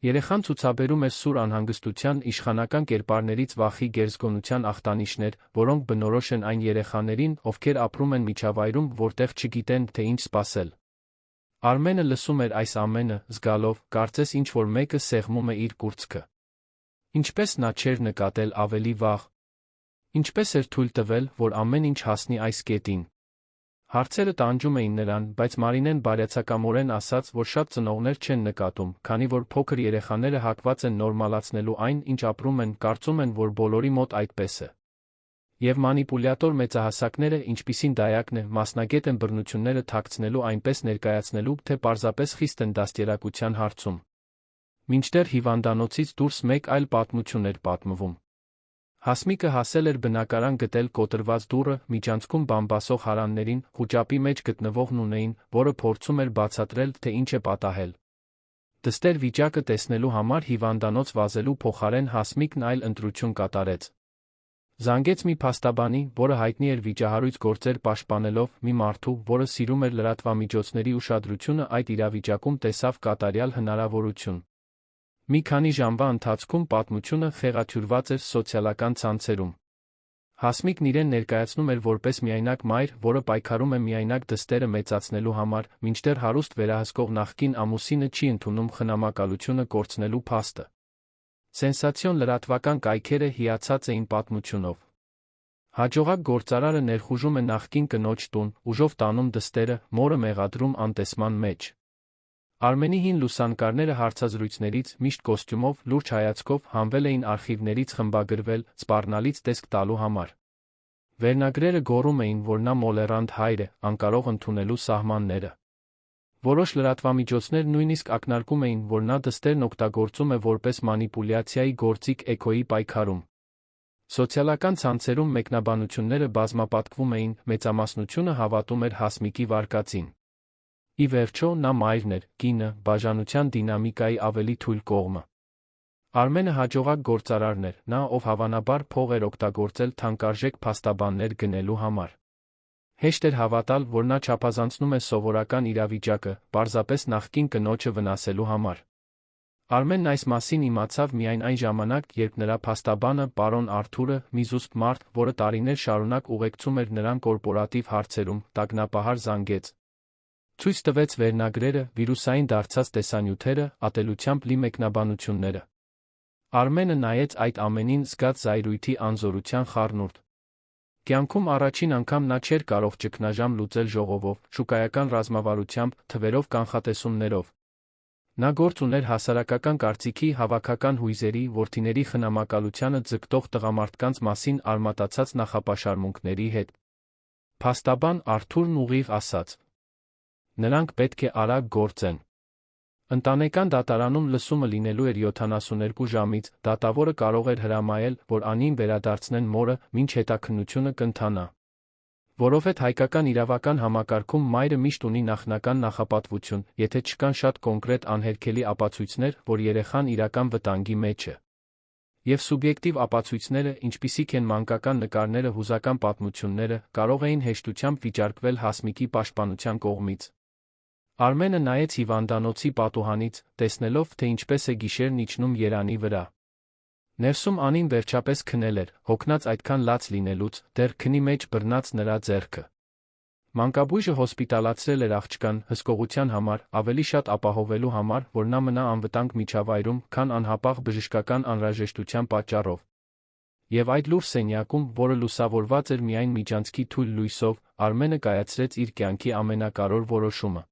[SPEAKER 1] Երեխան ցուցաբերում էր սուր անհանգստության, իշխանական կերպարներից վախի գերզգոնության ախտանիշներ, որոնք բնորոշ են այն երեխաներին, ովքեր ապրում են միջավայրում, որտեղ չգիտեն, թե ինչ սպասել։ Արմենը լսում էր այս ամենը, զգալով, կարծես ինչ-որ մեկը սեղմում է իր կուրծքը։ Ինչպես նա չէր նկատել ավելի վաղ։ Ինչպես էր թույլ տվել, որ ամեն ինչ հասնի այս կետին։ Հարցերը տանջում էին նրան, բայց Մարինեն բարյացակամորեն ասաց, որ շատ ծնողներ չեն նկատում, քանի որ փոքր երեխաները հակված են նորմալացնելու այն, ինչ ապրում են, կարծում են, որ բոլորի մոտ այդպես է։ Եվ մանիպուլյատոր մեծահասակները, ինչպիսին Դայակն է, մասնագետ են բռնությունները թաքցնելու այնպես ներկայացնելու, թե պարզապես խիստ են դաստիարակության հարցում։ Մինչդեռ հիվանդանոցից դուրս մեկ այլ պատմություն էր պատմվում։ Հասմիկը հասել էր բնակարան գտել կոտրված դուռը, միջանցքում բամբասող հարաններին, խուճապի մեջ գտնվող Նունեին, որը փորձում էր բացատրել, թե ինչ է պատահել։ Դստեր վիճակը տեսնելու համար հիվանդանոց վազելու փոխարեն Հասմիկն այլ ընտրություն կատարեց։ Զանգեց մի փաստաբանի, որը հայտնի էր վիճահարույց գործեր պաշտպանելով, մի մարդու, որը սիրում էր լրատվամիջոցների ուշադրությունը այդ իրավիճակում տեսավ կատարյալ հնարավորություն։ Մի քանի ժամվա ընթացքում պատմությունը խեղաթյուրված էր սոցիալական ցանցերում։ Հասմիկն իրեն ներկայացնում էր որպես միայնակ մայր, որը պայքարում է միայնակ դստերը մեծացնելու համար, մինչդեռ հարուստ վերահսկող նախկին ամուսինը չի ընդունում խնամակալությունը կորցնելու փաստը։ Սենսացիոն լրատվական կայքերը հիացած էին պատմությունով։ Հաջողակ գործարարը ներխուժում է նախկին կնոջ տուն, ուժով տանում դստերը, մորը մեղադրում անտեսման մեջ։ Արմենի հին լուսանկարները հարցազրույցներից, միշտ կոստյումով, լուրջ հայացքով, հանվել էին արխիվներից խմբագրվել, սպառնալից տեսք տալու համար։ Վերնագրերը գոռում էին, որ նա մոլերանտ հայր է, անկարող ընդունելու սահմանները։ Որոշ լրատվամիջոցներ նույնիսկ ակնարկում էին, որ նա դստերն օգտագործում է որպես մանիպուլյացիայի գործիք էքոյի պայքարում։ Սոցիալական ցանցերում մեկնաբանությունները բազմապատկվում էին, մեծամասնությունը հավատում էր Հասմիկի վարկածին։ Ի վերջո, նա մայրն էր, կինը, բաժանության դինամիկայի ավելի թույլ կողմը։ Արմենը հաջողակ գործարարն էր, նա, ով հավանաբար փող էր օգտագործել թանկարժեք փաստաբաններ գնելու համար։ Հեշտ էր հավատալ, որ նա չափազանցնում է սովորական իրավիճակը, պարզապես նախկին կնոջը վնասելու համար։ Արմենն այս մասին իմացավ միայն այն ժամանակ, երբ նրա փաստաբանը, պարոն Արթուրը, մի զուսպ մարդ, որը տարիներ շարունակ ուղեկցում էր նրան կորպորատիվ հարցերում, տագնապահար զանգեց։ Ցույց տվեց վերնագրերը, վիրուսային դարձած տեսանյութերը, ատելությամբ լի մեկնաբանությունները։ Արմենը նայեց այդ ամենին, զգաց զայրույթի անզորության խառնուրդ։ Կյանքում առաջին անգամ նա չէր կարող ճգնաժամ լուծել ժողովով, շուկայական ռազմավարությամբ, թվերով կանխատեսումներով։ Նա գործ ուներ հասարակական կարծիքի, հավաքական հույզերի, որդիների խնամակալությանը ձգտող տղամարդկանց մասին արմատացած նախապաշարմունքների հետ։ Փաստաբան Արթուրն ուղիղ ասաց. Նրանք պետք է արագ գործեն։ Ընտանեկան դատարանում լսումը լինելու էր 72 ժամից, դատավորը կարող էր հրամայել, որ անին վերադարձնեն մորը, մինչ հետաքննությունը կընթանա։ Որովհետև հայկական իրավական համակարգում մայրը միշտ ունի նախնական նախապատվություն, եթե չկան շատ կոնկրետ անհերքելի ապացույցներ, որ երեխան իրական վտանգի մեջ է։ Եվ սուբյեկտիվ ապացույցները, ինչպիսիք են մանկական նկարները, հուզական պատմությունները, կարող էին հեշտությամբ վիճարկվել Հասմիկի պաշտպանության կողմից։ Արմենը նայեց հիվանդանոցի պատուհանից, տեսնելով, թե ինչպես է գիշերն իջնում երանի վրա։ Ներսում անին վերջապես քնել էր, հոգնած այդքան լաց լինելուց, դեռ քնի մեջ բռնած նրա ձեռքը։ Մանկաբույժը հոսպիտալացրել էր աղջկան, հսկողության համար, ավելի շատ ապահովելու համար, որ նա մնա անվտանգ միջավայրում, քան անհապաղ բժշկական անհրաժեշտության պատճառով։ Եվ այդ լուրջ սենյակում, որը լուսավորված էր միայն միջանցքի թույլ լույսով, Արմենը կայացրեց իր կյանքի ամենակարևոր որոշումը։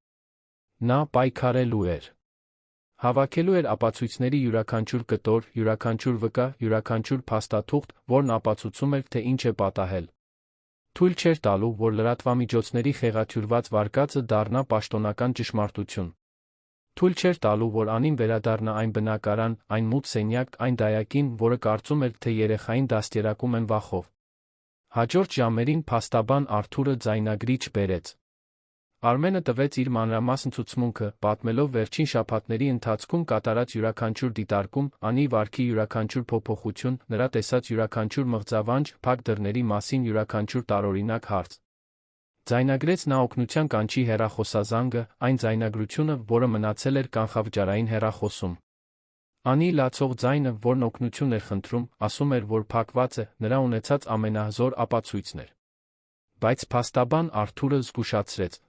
[SPEAKER 1] Նա պայքարելու էր։ Հավաքելու էր ապացույցների յուրաքանչյուր կտոր, յուրաքանչյուր վկա, յուրաքանչյուր փաստաթուղթ, որն ապացուցում էր, թե ինչ է պատահել։ Թույլ չէր տալու, որ լրատվամիջոցների խեղաթյուրված վարկածը դառնա պաշտոնական ճշմարտություն։ Թույլ չէր տալու, որ անին վերադառնա այն բնակարան, այն մութ սենյակ, այն Դայակին, որը կարծում էր, թե երեխային դաստիարակում են վախով։ Հաջորդ ժամերին փաստաբան Արթուրը ձայնագրիչ բերեց։ Արմենը տվեց իր մանրամասն ցուցմունքը, պատմելով վերջին շաբաթների ընթացքում կատարած յուրաքանչյուր դիտարկում, անի վարքի յուրաքանչյուր փոփոխություն, նրա տեսած յուրաքանչյուր մղձավանջ, փակ դռների մասին յուրաքանչյուր տարօրինակ հարց։ Ձայնագրեց նա օգնության կանչի հեռախոսազանգը, այն ձայնագրությունը, որը մնացել էր կանխավճարային հեռախոսում։ Անի լացող ձայնը, որն օգնություն էր խնդրում, ասում էր, որ փակված է, նրա ունեցած ամենահզոր ապացույցն էր։ Բայց փաստաբան Արթուրը զգուշացրեց.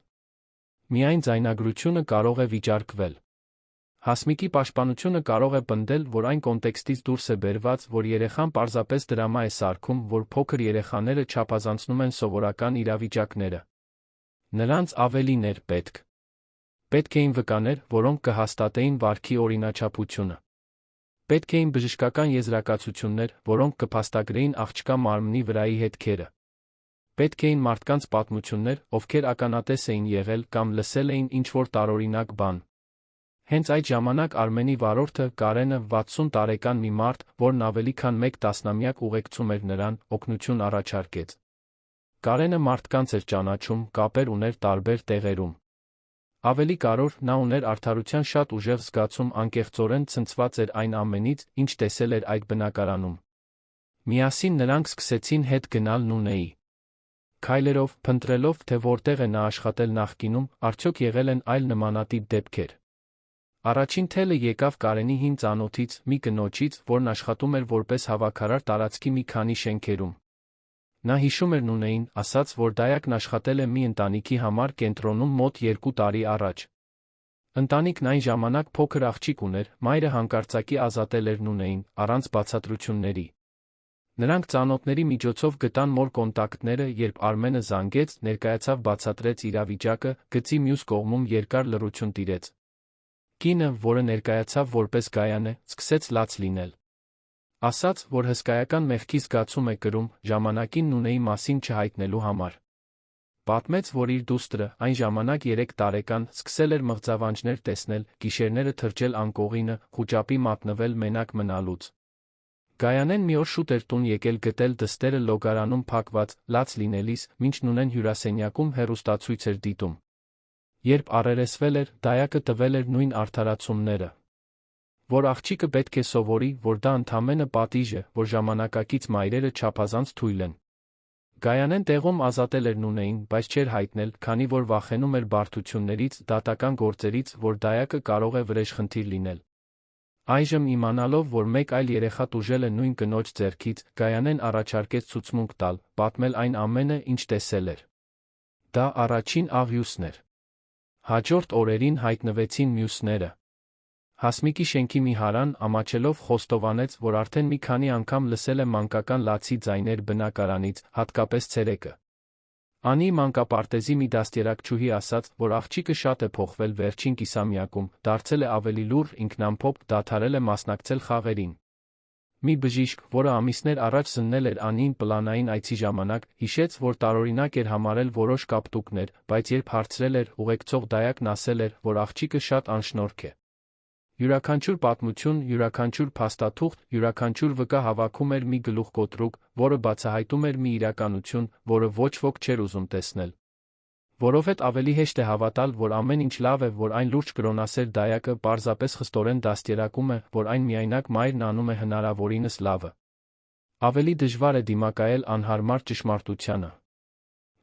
[SPEAKER 1] Միայն ձայնագրությունը կարող է վիճարկվել։ Հասմիկի պաշտպանությունը կարող է պնդել, որ այն կոնտեքստից դուրս է բերված, որ երեխան պարզապես դրամա է սարքում, որ փոքր երեխաները չափազանցնում են սովորական իրավիճակները։ Նրանց ավելին էր պետք։ Պետք էին վկաներ, որոնք կհաստատեին վարքի օրինաչափությունը։ Պետք էին բժշկական եզրակացություններ, որոնք կփաստագրեին աղջկա մարմնի վրայի հետքերը։ Պետք էին մարդկանց պատմություններ, ովքեր ականատես էին եղել կամ լսել էին ինչ-որ տարօրինակ բան։ Հենց այդ ժամանակ Արմենի վարորդը, Կարենը, 60 տարեկան մի մարդ, որն ավելի քան մեկ տասնամյակ ուղեկցում էր նրան, օգնություն առաջարկեց։ Կարենը մարդկանց էր ճանաչում, կապեր ուներ տարբեր տեղերում։ Ավելի կարևոր, նա ուներ արդարության շատ ուժեղ զգացում, անկեղծորեն ցնցված էր այն ամենից, ինչ տեսել էր այդ բնակարանում։ Միասին նրանք սկսեցին հետ գնալ Նունեի քայլերով, փնտրելով, թե որտեղ է նա աշխատել նախկինում, արդյոք եղել են այլ նմանատիպ դեպքեր։ Առաջին թելը եկավ Կարենի հին ծանոթից, մի կնոջից, որն աշխատում էր որպես հավաքարար տարածքի մի քանի շենքերում։ Նա հիշում էր Նունեին, ասաց, որ դայակն աշխատել է մի ընտանիքի համար կենտրոնում մոտ 2 տարի առաջ։ Ընտանիքն այն ժամանակ փոքր աղջիկ ուներ, մայրը հանկարծակի ազատել էր Նունեին, առանց բացատրությունների։ Նրանք ծանոթների միջոցով գտան մոր կոնտակտները, երբ Արմենը զանգեց, ներկայացավ, բացատրեց իրավիճակը, գծի մյուս կողմում երկար լռություն տիրեց։ Կինը, որը ներկայացավ որպես Գայանե, սկսեց լաց լինել։ Ասաց, որ հսկայական մեղքի զգացում է կրում, ժամանակին Նունեի մասին չհայտնելու համար։ Պատմեց, որ իր դուստրը, այն ժամանակ 3 տարեկան, սկսել էր մղձավանջներ տեսնել, գիշերները թրջել անկողինը, խուճապի մատնվել մենակ մնալուց։ Գայանեն մի օր շուտ էր տուն եկել գտել դստերը լոգարանում փակված, լաց լինելիս, մինչ Նունեն հյուրասենյակում հեռուստացույց էր դիտում։ Երբ առերեսվել էր, դայակը տվել էր նույն արդարացումները։ Որ աղջիկը պետք է սովորի, որ դա ընդամենը պատիժ է, որ ժամանակակից մայրերը չափազանց թույլ են։ Գայանեն տեղում ազատել էր Նունեին, բայց չէր հայտնել, քանի որ վախենում էր բարդություններից, դատական գործերից, որ դայակը կարող է վրեժխնդիր լինել։ Այժմ իմանալով, որ մեկ այլ երեխա տուժել է նույն կնոջ ձեռքից, Գայանեն առաջարկեց ցուցմունք տալ, պատմել այն ամենը, ինչ տեսել էր։ Դա առաջին աղյուսն էր։ Հաջորդ օրերին հայտնվեցին մյուսները։ Հասմիկի շենքի մի հարան, ամաչելով, խոստովանեց, որ արդեն մի քանի անգամ լսել է մանկական լացի ձայներ բնակարանից, հատկապես ցերեկը։ Անի մանկապարտեզի մի դաստիարակչուհի ասաց, որ աղջիկը շատ է փոխվել վերջին կիսամյակում, դարձել է ավելի լուռ, ինքնամփոփ, դադարել է մասնակցել խաղերին։ Մի բժիշկ, որը ամիսներ առաջ զննել էր Անիին պլանային այցի ժամանակ, հիշեց, որ տարօրինակ էր համարել որոշ կապտուկներ, բայց երբ հարցրել էր, ուղեկցող դայակն ասել էր, որ աղջիկը շատ անշնորհք է։ Յուրաքանչյուր պատմություն, յուրաքանչյուր փաստաթուղթ, յուրաքանչյուր վկա հավաքում էր մի գլուխկոտրուկ, որը բացահայտում էր մի իրականություն, որը ոչ ոք չէր ուզում տեսնել։ Որովհետև ավելի հեշտ է հավատալ, որ ամեն ինչ լավ է, որ այն լուրջ կրոնասեր դայակը պարզապես խստորեն դաստիարակում է, որ այն միայնակ մայրն անում է հնարավորինս լավը։ Ավելի դժվար է դիմակայել անհարմար ճշմարտությանը,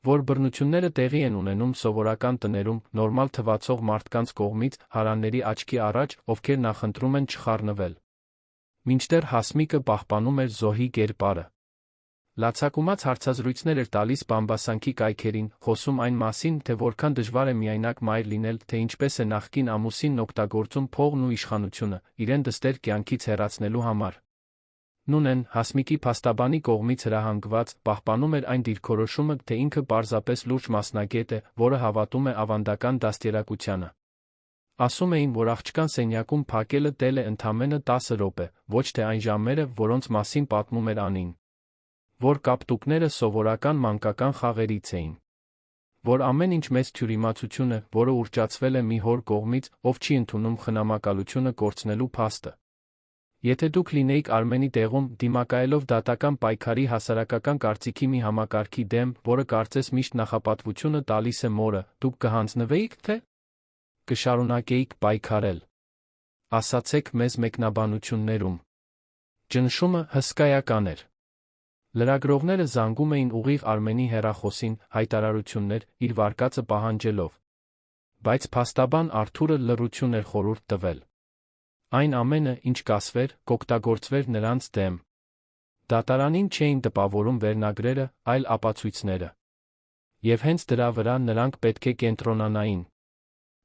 [SPEAKER 1] որ բռնությունները տեղի են ունենում սովորական տներում, նորմալ թվացող մարդկանց կողմից, հարանների աչքի առաջ, ովքեր նախընտրում են չխառնվել։ Մինչդեռ Հասմիկը պահպանում էր զոհի կերպարը։ Լացակումած հարցազրույցներ էր տալիս բամբասանքի կայքերին, խոսում այն մասին, թե որքան դժվար է միայնակ մայր լինել, թե ինչպես է նախկին ամուսինն օգտագործում փողն ու իշխանությունը, իրեն դստեր կյանքից հեռացնելու համար։ Նունեն, Հասմիկի փաստաբանի կողմից հրահանգված, պահպանում էր այն դիրքորոշումը, թե ինքը պարզապես լուրջ մասնագետ է, որը հավատում է ավանդական դաստիարակությանը։ Ասում էին, որ աղջկան սենյակում փակելը տել է ընդամենը 10 րոպե, ոչ թե այն ժամերը, որոնց մասին պատմում էր Անին։ Որ կապտուկները սովորական մանկական խաղերից էին։ Որ ամեն ինչ մեծ թյուրիմացություն է, որը ուռճացվել է մի հոր կողմից, ով չի ընդունում խնամակալությունը կորցնելու փաստը։ Եթե դուք լինեիք Արմենի տեղում, դիմակայելով դատական պայքարի հասարակական կարծիքի մի համակարգի դեմ, որը կարծես միշտ նախապատվությունը տալիս է մորը, դուք կհանձնվեիք, թե կշարունակեիք պայքարել։ Ասացեք մեզ մեկնաբանություններում։ Ճնշումը հսկայական էր։ Լրագրողները զանգում էին ուղիղ Արմենի հեռախոսին, հայտարարություններ, իր վարկածը պահանջելով։ Բայց փաստաբան Արթուրը լռություն էր խորհուրդ տվել։ Այն ամենը, ինչ կասվեր, կօգտագործվեր նրանց դեմ։ Դատարանին չէին տպավորում վերնագրերը, այլ ապացույցները։ Եվ հենց դրա վրա նրանք պետք է կենտրոնանային։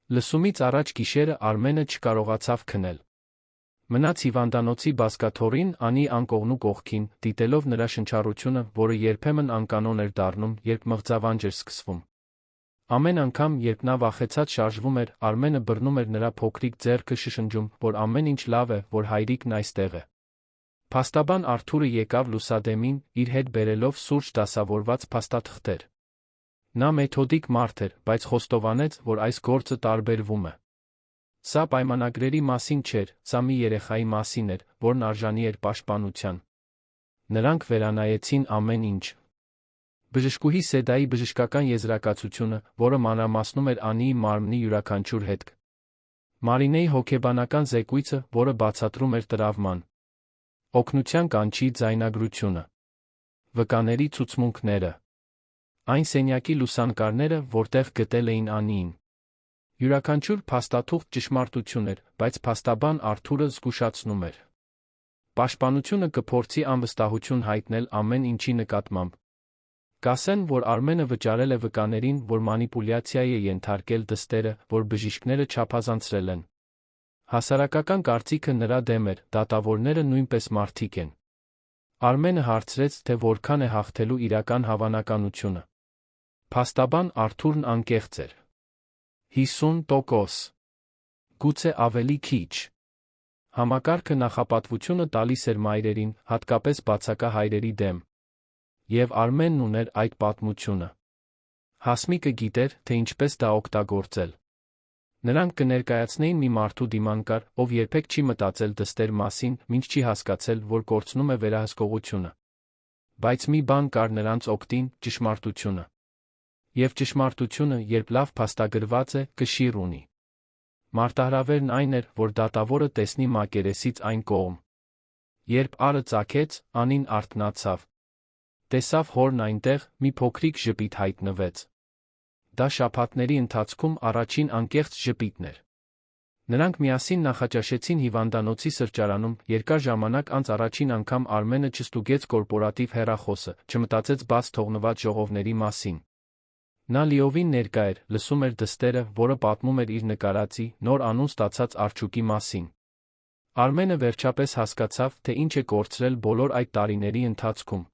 [SPEAKER 1] Լսումից առաջ գիշերը Արմենը չկարողացավ քնել։ Մնաց հիվանդանոցի բազկաթոռին Անի անկողնու կողքին, դիտելով նրա շնչառությունը, որը երբեմն անկանոն էր դառնում, երբ մղձավանջ էր սկսվում։ Ամեն անգամ, երբ նա վախեցած շարժվում էր, Արմենը բռնում էր նրա փոքրիկ ձեռքը շշնջում, որ ամեն ինչ լավ է, որ հայրիկն այստեղ է։ Փաստաբան Արթուրը եկավ լուսադեմին, իր հետ բերելով սուրճ դասավորված փաստաթղթեր։ Նա մեթոդիկ մարդ էր, բայց խոստովանեց, որ այս գործը տարբերվում է։ Սա պայմանագրերի մասին չէր, սա մի երեխայի մասին էր, որն արժանի էր պաշտպանության։ Նրանք վերանայեցին ամեն ինչ։ Բժշկուհի Սեդայի բժշկական եզրակացությունը, որը մանրամասնում էր Անիի մարմնի յուրաքանչյուր հետք։ Մարինեի հոգեբանական զեկույցը, որը բացատրում էր տրավման։ Օգնության կանչի ձայնագրությունը։ Վկաների ցուցմունքները։ Այն սենյակի լուսանկարները, որտեղ գտել էին Անիին։ Յուրաքանչյուր փաստաթուղթ ճշմարտություն էր, բայց փաստաբան Արթուրը զգուշացնում էր։ Պաշտպանությունը կփորձի անվստահություն հայտնել ամեն ինչի նկատմամբ։ Կասեն, որ Արմենը վճարել է վկաներին, որ մանիպուլյացիայի է ենթարկել դստերը, որ բժիշկները չափազանցրել են։ Հասարակական կարծիքը նրա դեմ էր, դատավորները նույնպես մարդիկ են։ Արմենը հարցրեց, թե որքան է հաղթելու իրական հավանականությունը։ Փաստաբան Արթուրն անկեղծ էր։ 50%։ Գուցե ավելի քիչ։ Համակարգը նախապատվությունը տալիս էր մայրերին, հատկապես բացակա հայրերի դեմ։ Եվ Արմենն ուներ այդ պատմությունը։ Հասմիկը գիտեր, թե ինչպես դա օգտագործել։ Նրանք կներկայացնեին մի մարդու դիմանկար, ով երբեք չի մտածել դստեր մասին, մինչ չի հասկացել, որ կորցնում է վերահսկողությունը։ Բայց մի բան կար նրանց օգտին՝ ճշմարտությունը։ Եվ ճշմարտությունը, երբ լավ փաստագրված է, կշիռ ունի։ Մարտահրավերն այն էր, որ դատավորը տեսնի մակերեսից այն կողմ։ Երբ ары ծագեց, Անին արթնացավ։ Տեսավ հորն այնտեղ, մի փոքրիկ ժպիտ հայտնվեց։ Դա շաբաթների ընթացքում առաջին անկեղծ ժպիտն էր։ Նրանք միասին նախաճաշեցին հիվանդանոցի սրճարանում, երկար ժամանակ անց առաջին անգամ Արմենը չստուգեց կորպորատիվ հեռախոսը, չմտածեց բաց թողնված ժողովների մասին։ Նա լիովին ներկա էր, լսում էր դստերը, որը պատմում էր իր նկարածի, նոր անուն ստացած արջուկի մասին։ Արմենը վերջապես հասկացավ, թե ինչ է կորցրել բոլոր այդ տարիների ընթացքում։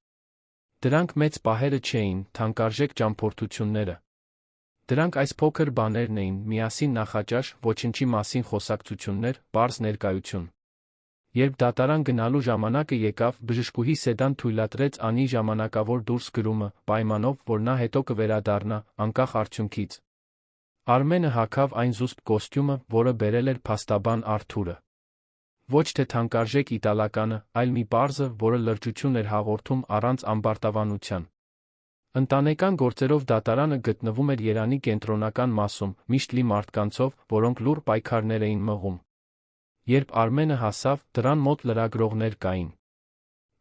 [SPEAKER 1] Դրանք մեծ պահերը չէին, թանկարժեք ճամփորդությունները։ Դրանք այս փոքր բաներն էին՝ միասին նախաճաշ, ոչնչի մասին խոսակցություններ, պարզ ներկայություն։ Երբ դատարան գնալու ժամանակը եկավ, բժշկուհի Սեդան թույլատրեց Անի ժամանակավոր դուրս գրումը, պայմանով, որ նա հետո կվերադառնա, անկախ արդյունքից։ Արմենը հագավ այն զուսպ կոստյումը, որը բերել էր փաստաբան Արթուրը։ Ոչ թե թանկարժեք իտալականը, այլ մի պարզը, որը լրջություն էր հաղորդում առանց ամբարտավանության։ Ընտանեկան գործերով դատարանը գտնվում էր Երանի կենտրոնական մասում, միշտ լի մարդկանցով, որոնք լուռ պայքարներ էին մղում։ Երբ Արմենը հասավ, դրան մոտ լրագրողներ կային։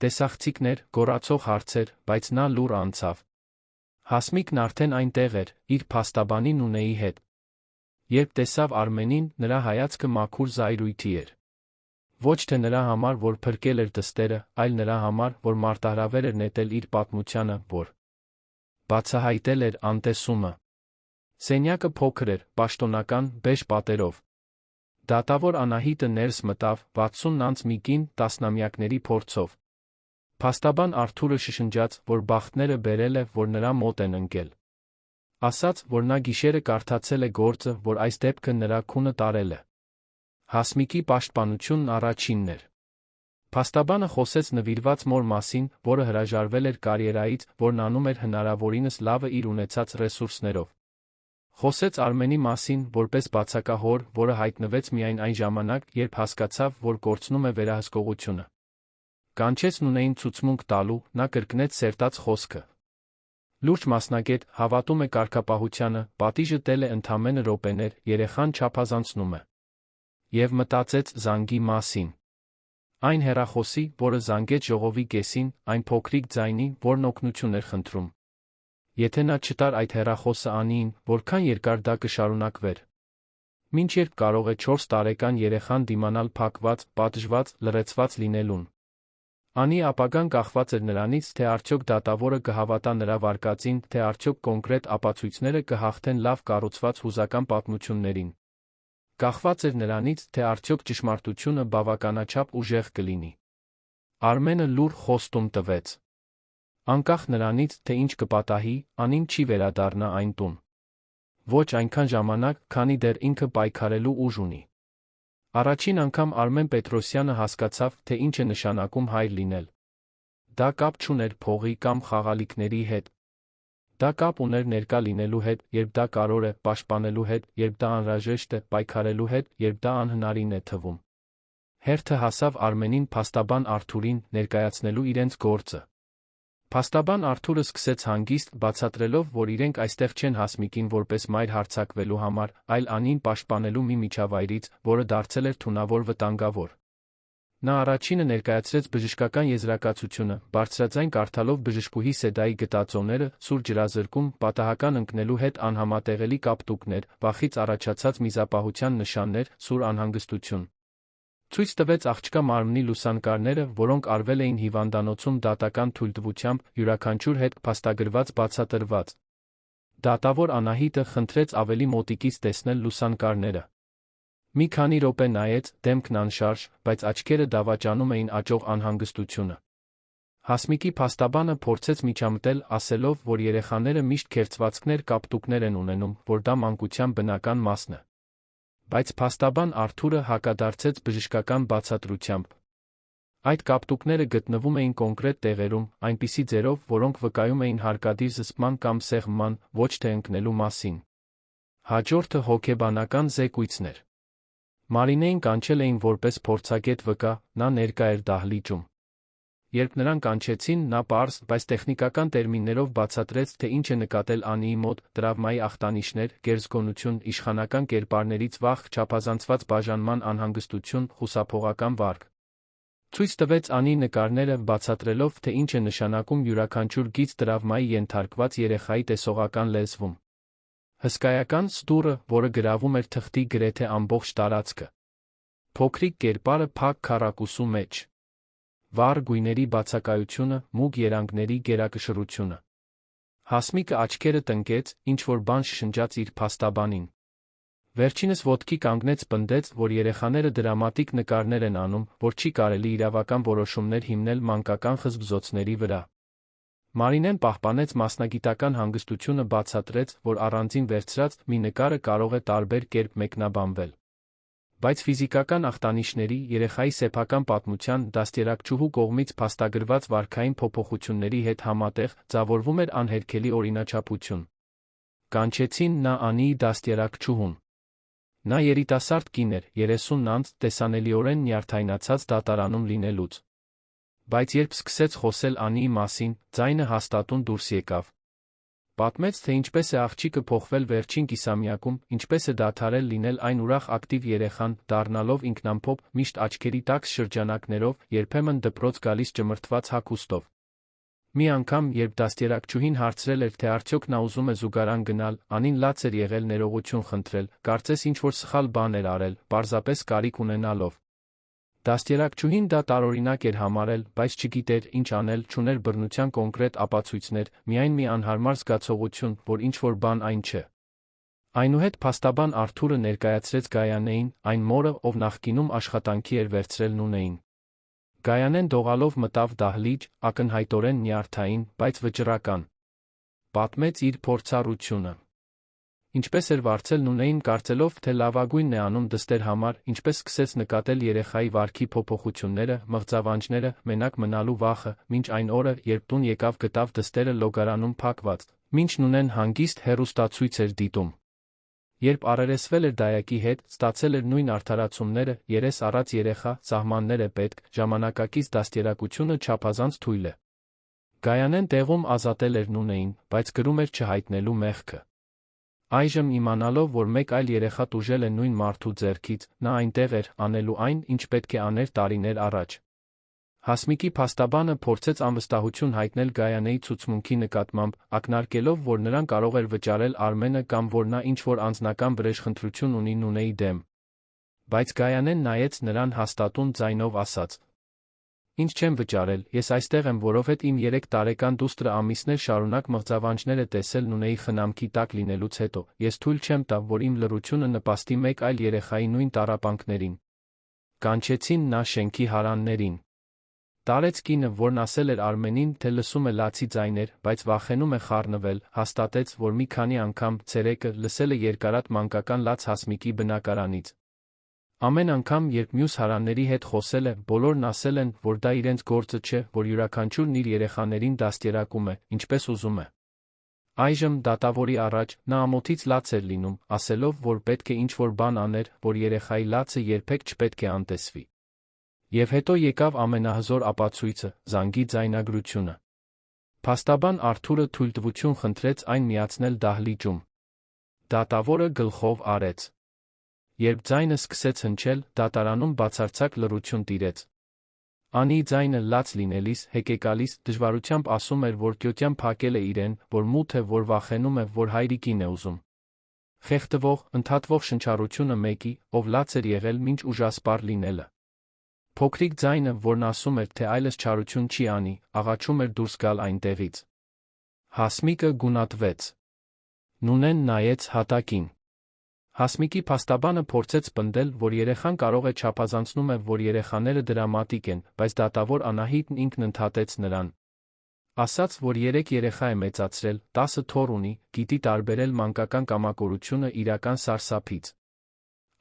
[SPEAKER 1] Տեսախցիկներ, գոռացող հարցեր, բայց նա լուռ անցավ։ Հասմիկն արդեն այնտեղ էր, իր փաստաբանի Նունեի հետ։ Երբ տեսավ Արմենին, նրա հայացքը մաքուր զայրույթի էր։ Ոչ թե նրա համար, որ փրկել էր դստերը, այլ նրա համար, որ մարտահրավեր էր նետել իր պատմությանը, որ բացահայտել էր անտեսումը։ Սենյակը փոքր էր, պաշտոնական, բեժ պատերով։ Դատավոր Անահիտը ներս մտավ, 60 անց մի կին, տասնամյակների փորձով։ Փաստաբան Արթուրը շշնջաց, որ բախտները բերել է, որ նրա մոտ են ընկել։ Ասաց, որ նա գիշերը կարդացել է գործը, որ այս դեպքը նրա քունը տարել է։ Հասմիկի պաշտպանությունն առաջինն էր։ Փաստաբանը խոսեց նվիրված մոր մասին, որը հրաժարվել էր կարիերայից, որն անում էր հնարավորինս լավը իր ունեցած ռեսուրսներով։ Խոսեց Արմենի մասին, որպես բացակա հոր, որը հայտնվեց միայն այն ժամանակ, երբ հասկացավ, որ կորցնում է վերահսկողությունը։ Կանչեց Նունեին ցուցմունք տալու, նա կրկնեց սերտած խոսքը։ Լուրջ մասնագետ, հավատում է կարգապահությանը, պատիժը տել է ընդամենը րոպեներ, երեխան չափազանցնում է։ Եվ մտածեց զանգի մասին։ Այն հեռախոսի, որը զանգեց ժողովի կեսին, այն փոքրիկ ձայնի, որն օգնություն էր խնդրում։ Եթե նա չտար այդ հեռախոսը Անիին, որքան երկար դա կշարունակվեր։ Մինչև կարող է 4 տարեկան երեխան դիմանալ փակված, պատժված, լռեցված լինելուն։ Անի ապագան կախված էր նրանից, թե արդյոք դատավորը կհավատա նրա վարկածին, թե արդյոք կոնկրետ ապացույցները կհաղթեն լավ կառուցված հուզական պատմություններին։ Կախված էր նրանից, թե արդյոք ճշմարտությունը բավականաչափ ուժեղ կլինի։ Արմենը լուր խոստում տվեց. անկախ նրանից, թե ինչ կպատահի, Անին չի վերադառնա այն տուն։ Ոչ այնքան ժամանակ, քանի դեռ ինքը պայքարելու ուժ ունի։ Առաջին անգամ Արմեն Պետրոսյանը հասկացավ, թե ինչ է նշանակում հայր լինել։ Դա կապ չուներ փողի կամ խաղալիքների հետ։ Դա կապ ուներ ներկա լինելու հետ, երբ դա կարևոր է, պաշտպանելու հետ, երբ դա անհրաժեշտ է, պայքարելու հետ, երբ դա անհնարին է թվում։ Հերթը հասավ Արմենին փաստաբան Արթուրին ներկայացնելու իրենց գործը։ Փաստաբան Արթուրը սկսեց հանգիստ, բացատրելով, որ իրենք այստեղ չեն Հասմիկին որպես մայր հարձակվելու համար, այլ Անին պաշտպանելու մի միջավայրից, որը դարձել էր թունավոր վտանգավոր։ Նա առաջինը ներկայացրեց բժշկական եզրակացությունը, բարձրաձայն կարդալով բժշկուհի Սեդայի գտածոները, սուր ջրազրկում, պատահական ընկնելու հետ անհամատեղելի կապտուկներ, վախից առաջացած միզապահության նշաններ, սուր անհանգստություն։ Ցույց տվեց աղջկա մարմնի լուսանկարները, որոնք արվել էին հիվանդանոցում դատական թույլտվությամբ, յուրաքանչյուր հետ փաստագրված բացատրված։ Դատավոր Անահիտը խնդրեց ավելի մոտիկից տեսնել լուսանկարները։ Մի քանի րոպե նայեց, դեմքն անշարժ, բայց աչքերը դավաճանում էին աճող անհանգստությունը։ Հասմիկի փաստաբանը փորձեց միջամտել, ասելով, որ երեխաները միշտ քերծվածքներ կապտուկներ են ունենում, որ դա մանկության բնական մասն է։ Բայց փաստաբան Արթուրը հակադարձեց բժշկական բացատրությամբ։ Այդ կապտուկները գտնվում էին կոնկրետ տեղերում, այնպիսի ձևով, որոնք վկայում էին հարկադիր զսպման կամ սեղմման, ոչ թե ընկնելու մասին։ Հաջորդը հոգեբանական զեկույցն էր։ Մարինեին կանչել էին որպես փորձագետ վկա, նա ներկա էր դահլիճում։ Երբ նրան կանչեցին, նա պարզ, բայց տեխնիկական տերմիններով բացատրեց, թե ինչ է նկատել Անիի մոտ՝ տրավմայի ախտանիշներ, գերզգոնություն, իշխանական կերպարներից վախ, չափազանցված բաժանման անհանգստություն, խուսափողական վարք։ Ցույց տվեց Անիի նկարները, բացատրելով, թե ինչ է նշանակում յուրաքանչյուր գիծ տրավմայի ենթարկված երեխայի տեսողական լեզվում։ Հսկայական ստուռը, որը գրավում էր թղթի գրեթե ամբողջ տարածքը։ Փոքրիկ կերպարը փակ քառակուսու մեջ։ Վառ գույների բացակայությունը, մուգ երանգների գերակշռությունը։ Հասմիկը աչքերը տնկեց, ինչ-որ բան շշնջաց իր փաստաբանին։ Վերջինս ոտքի կանգնեց, պնդեց, որ երեխաները դրամատիկ նկարներ են անում, որ չի կարելի իրավական որոշումներ հիմնել մանկական խզբզոցների վրա։ Մարինեն պահպանեց մասնագիտական հանգստությունը, բացատրեց, որ առանձին վերցրած մի նկարը կարող է տարբեր կերպ մեկնաբանվել։ Բայց ֆիզիկական ախտանիշների, երեխայի սեփական պատմության, դաստիարակչուհու կողմից փաստագրված վարքային փոփոխությունների հետ համատեղ ձևավորվում էր անհերքելի օրինաչափություն։ Կանչեցին նա Անիի դաստիարակչուհուն։ Նա երիտասարդ կին էր, 30 անց, տեսանելիորեն նյարդայնացած դատարանում լինելուց։ Բայց երբ սկսեց խոսել Անիի մասին, ձայնը հաստատուն դուրս եկավ։ Պատմեց, թե ինչպես է աղջիկը փոխվել վերջին կիսամյակում, ինչպես է դադարել լինել այն ուրախ ակտիվ երեխան, դառնալով ինքնամփոփ, միշտ աչքերի տաք շրջանակներով, երբեմն դպրոց գալիս ճմրթված հագուստով։ Մի անգամ, երբ դաստիարակչուհին հարցրել էր, թե արդյոք նա ուզում է զուգարան գնալ, Անին լաց էր եղել ներողություն խնդրել, կարծես ինչ-որ սխալ բան էր արել, պարզապես կարիք ունենալով։ Դաստիարակչուհին դա տարօրինակ էր համարել, բայց չգիտեր ինչ անել, չուներ բռնության կոնկրետ ապացույցներ, միայն մի անհարմար զգացողություն, որ ինչ-որ բան այն չէ։ Այնուհետ փաստաբան Արթուրը ներկայացրեց Գայանեին, այն մորը, ով նախկինում աշխատանքի էր վերցրել Նունեին։ Գայանեն դողալով մտավ դահլիճ, ակնհայտորեն նյարդային, բայց վճռական։ Պատմեց իր փորձառությունը։ Ինչպես էր վարձել Նունեին, կարծելով, թե լավագույնն է անում դստեր համար, ինչպես սկսեց նկատել երեխայի վարքի փոփոխությունները, մղձավանջները, մենակ մնալու վախը, մինչ այն օրը, երբ տուն եկավ, գտավ դստերը լոգարանում փակված, մինչ Նունեն հանգիստ հեռուստացույց էր դիտում։ Երբ առերեսվել էր դայակի հետ, ստացել էր նույն արդարացումները, երես առած երեխա, սահմաններ է պետք, ժամանակակից դաստիարակությունը չափազանց թույլ է։ Գայանեն տեղում ազատել էր Նունեին, բայց գրում էր չհայտնելու մեղքը։ Այժմ իմանալով, որ մեկ այլ երեխա տուժել է նույն մարդու ձեռքից, նա այնտեղ էր, անելու այն, ինչ պետք է աներ տարիներ առաջ։ Հասմիկի փաստաբանը փորձեց անվստահություն հայտնել Գայանեի ցուցմունքի նկատմամբ, ակնարկելով, որ նրան կարող էր վճարել Արմենը կամ որ նա ինչ-որ անձնական վրեժխնդրություն ունի Նունեի դեմ։ Բայց Գայանեն նայեց նրան հաստատուն ձայնով ասաց. Ինչ չեմ վճարել, ես այստեղ եմ, որովհետև իմ 3 տարեկան դուստրը ամիսներ շարունակ մղձավանջներ է տեսել Նունեի խնամքի տակ լինելուց հետո, ես թույլ չեմ տա, որ իմ լռությունը նպաստի մեկ այլ երեխայի նույն տառապանքներին։ Կանչեցին նա շենքի հարաններին։ Տարեց կինը, որն ասել էր Արմենին, թե լսում է լացի ձայներ, բայց վախենում է խառնվել, հաստատեց, որ մի քանի անգամ ցերեկը լսել է երկարատ մանկական լաց Հասմիկի բնակարանից։ Ամեն անգամ, երբ մյուս հարանների հետ խոսել է, բոլորն ասել են, որ դա իրենց գործը չէ, որ յուրաքանչյուրն իր երեխաներին դաստիարակում է, ինչպես ուզում է։ Այժմ, դատավորի առաջ, նա ամոթից լաց էր լինում, ասելով, որ պետք է ինչ-որ բան աներ, որ երեխայի լացը երբեք չպետք է անտեսվի։ Եվ հետո եկավ ամենահզոր ապացույցը՝ զանգի ձայնագրությունը։ Փաստաբան Արթուրը թույլտվություն խնդրեց այն միացնել դահլիճում։ Դատավորը գլխով արեց։ Երբ ձայնը սկսեց հնչել, դատարանում բացարձակ լռություն տիրեց։ Անի ձայնը լաց լինելիս, հեկեկալիս, դժվարությամբ ասում էր, որ կյոտյան փակել է իրեն, որ մութ է, որ վախենում է, որ հայրիկին է ուզում։ Խեղդվող, ընդհատվող շնչառությունը մեկի, ով լաց էր եղել մինչ ուժասպառ լինելը։ Փոքրիկ ձայնը, որն ասում էր, թե այլս չարություն չի անի, աղաչում էր դուրս գալ այնտեղից։ Հասմիկը գունատվեց։ Նունեն նայեց հատակին։ Հասմիկի փաստաբանը փորձեց պնդել, որ երեխան կարող է չափազանցնում է, որ երեխաները դրամատիկ են, բայց դատավոր Անահիտն ինքն ընդհատեց նրան։ Ասաց, որ 3 երեխա է մեծացրել, 10 թոռ ունի, գիտի տարբերել մանկական կամակորությունը իրական սարսափից։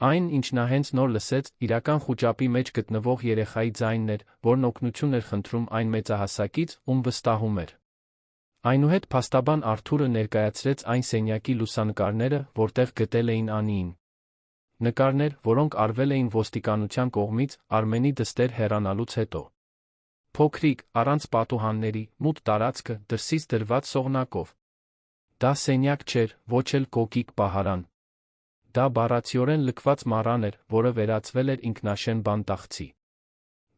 [SPEAKER 1] Այն, ինչ նա հենց նոր լսեց, իրական խուճապի մեջ գտնվող երեխայի ձայնն էր, որն օգնություն էր խնդրում այն մեծահասակից, ում վստահում էր։ Այնուհետ փաստաբան Արթուրը ներկայացրեց այն սենյակի լուսանկարները, որտեղ գտել էին Անիին։ Նկարներ, որոնք արվել էին ոստիկանության կողմից Արմենի դստեր հեռանալուց հետո։ Փոքրիկ, առանց պատուհանների, մութ տարածքը, դրսից դրված սողնակով։ Դա սենյակ չէր, ոչ էլ կոկիկ պահարան։ Դա բառացիորեն լքված մառան էր, որը վերածվել էր ինքնաշեն բանտախցի։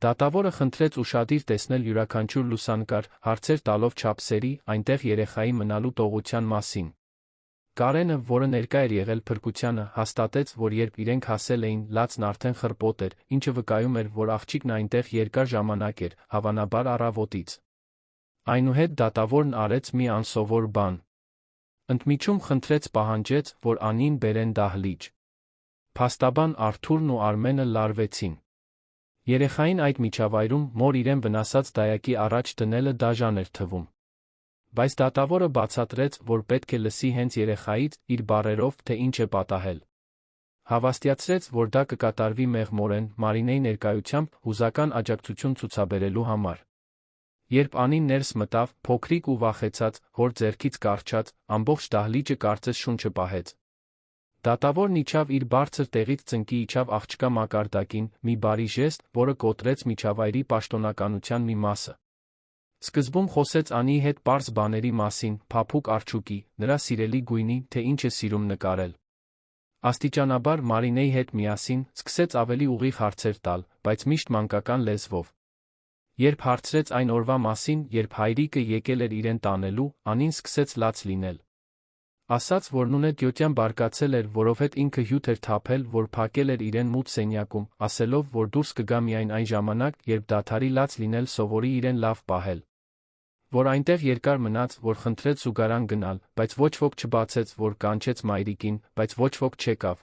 [SPEAKER 1] Դատավորը խնդրեց ուշադիր տեսնել յուրաքանչյուր լուսանկար, հարցեր տալով չափսերի, այնտեղ երեխայի մնալու տողության մասին։ Կարենը, որը ներկա էր եղել փրկությանը, հաստատեց, որ երբ իրենք հասել էին, լացն արդեն խրպոտ էր, ինչը վկայում էր, որ աղջիկն այնտեղ երկար ժամանակ էր, հավանաբար առավոտից։ Այնուհետ դատավորն արեց մի անսովոր բան։ Ընդմիջում խնդրեց պահանջեց, որ Անին բերեն դահլիճ։ Փաստաբան Արթուրն ու Արմենը լարվեցին։ Երեխային այդ միջավայրում մոր իրեն վնասած դայակի առաջ դնելը դաժան էր թվում։ Բայց դատավորը բացատրեց, որ պետք է լսի հենց երեխայից, իր բառերով, թե ինչ է պատահել։ Հավաստիացրեց, որ դա կկատարվի մեղմորեն, Մարինեի ներկայությամբ, հուզական աջակցություն ցուցաբերելու համար։ Երբ Անին ներս մտավ, փոքրիկ ու վախեցած, հոր ձեռքից կառչած, ամբողջ դահլիճը կարծես շունչը պահեց։ Դատավորն իջավ իր բարձր տեղից ծնկի իջավ աղջկա մակարդակին, մի բարի ժեստ, որը կոտրեց միջավայրի պաշտոնականության մի մասը։ Սկզբում խոսեց Անիի հետ պարզ բաների մասին, փափուկ արջուկի, նրա սիրելի գույնի, թե ինչ է սիրում նկարել։ Աստիճանաբար Մարինեի հետ միասին սկսեց ավելի ուղիղ հարցեր տալ, բայց միշտ մանկական լեզվով։ Երբ հարցրեց այն օրվա մասին, երբ հայրիկը եկել էր իրեն տանելու, Անին սկսեց լաց լինել։ Ասաց, որ Նունե Տյոտյան բարկացել էր, որովհետև ինքը հյութ էր թափել, որ փակել էր իրեն մութ սենյակում, ասելով, որ դուրս կգա միայն այն ժամանակ, երբ դադարի լաց լինել սովորի իրեն լավ պահել։ Որ այնտեղ երկար մնաց, որ խնդրեց զուգարան գնալ, բայց ոչ ոք չբացեց, որ կանչեց մայրիկին, բայց ոչ ոք չեկավ։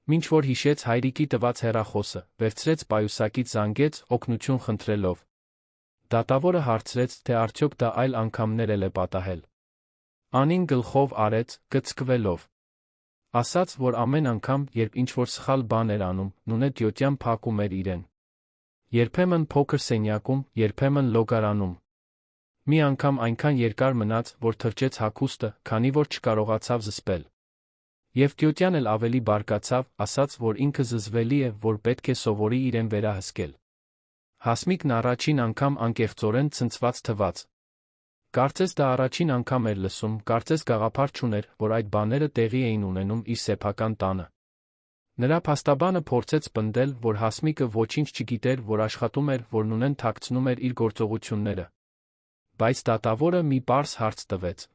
[SPEAKER 1] Մինչ որ հիշեց հայրիկի տված հեռախոսը, վերցրեց պայուսակից զանգեց, օգնություն խնդրելով։ Դատավորը հարցրեց, թե արդյոք դա այլ անգամներ էլ է պատահել։ Անին գլխով արեց, կծկվելով։ Ասաց, որ ամեն անգամ, երբ ինչ-որ սխալ բան էր անում, Նունե Տյոտյան փակում էր իրեն։ Երբեմն փոքր սենյակում, երբեմն լոգարանում։ Մի անգամ այնքան երկար մնաց, որ թրջեց հագուստը, քանի որ չկարողացավ զսպել։ Եվ Տյոտյան էլ ավելի բարկացավ, ասաց, որ ինքը զզվելի է, որ պետք է սովորի իրեն վերահսկել։ Հասմիկն առաջին անգամ անկեղծորեն ցնցված թվաց։ Կարծես դա առաջին անգամ էր լսում, կարծես գաղափար չուներ, որ այդ բաները տեղի էին ունենում իր սեփական տանը։ Նրա փաստաբանը փորձեց պնդել, որ Հասմիկը ոչինչ չգիտեր, որ աշխատում էր, որ Նունեն թաքցնում էր իր գործողությունները։ Բայց դատավորը մի պարզ հարց տվեց.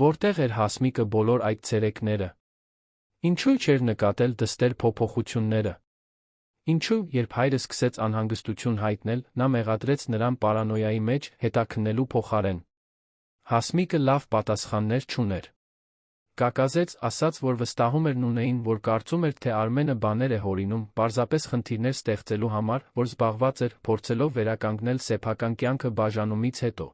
[SPEAKER 1] Որտեղ էր Հասմիկը բոլոր այդ ցերեկները։ Ինչու չէր նկատել դստեր փոփոխությունները։ Ինչու, երբ հայրը սկսեց անհանգստություն հայտնել, նա մեղադրեց նրան պարանոյայի մեջ, հետաքննելու փոխարեն։ Հասմիկը լավ պատասխաններ չուներ։ Կակազեց, ասաց, որ վստահում էր Նունեին, որ կարծում էր, թե Արմենը բաներ է հորինում, պարզապես խնդիրներ ստեղծելու համար, որ զբաղված էր, փորձելով վերականգնել սեփական կյանքը բաժանումից հետո։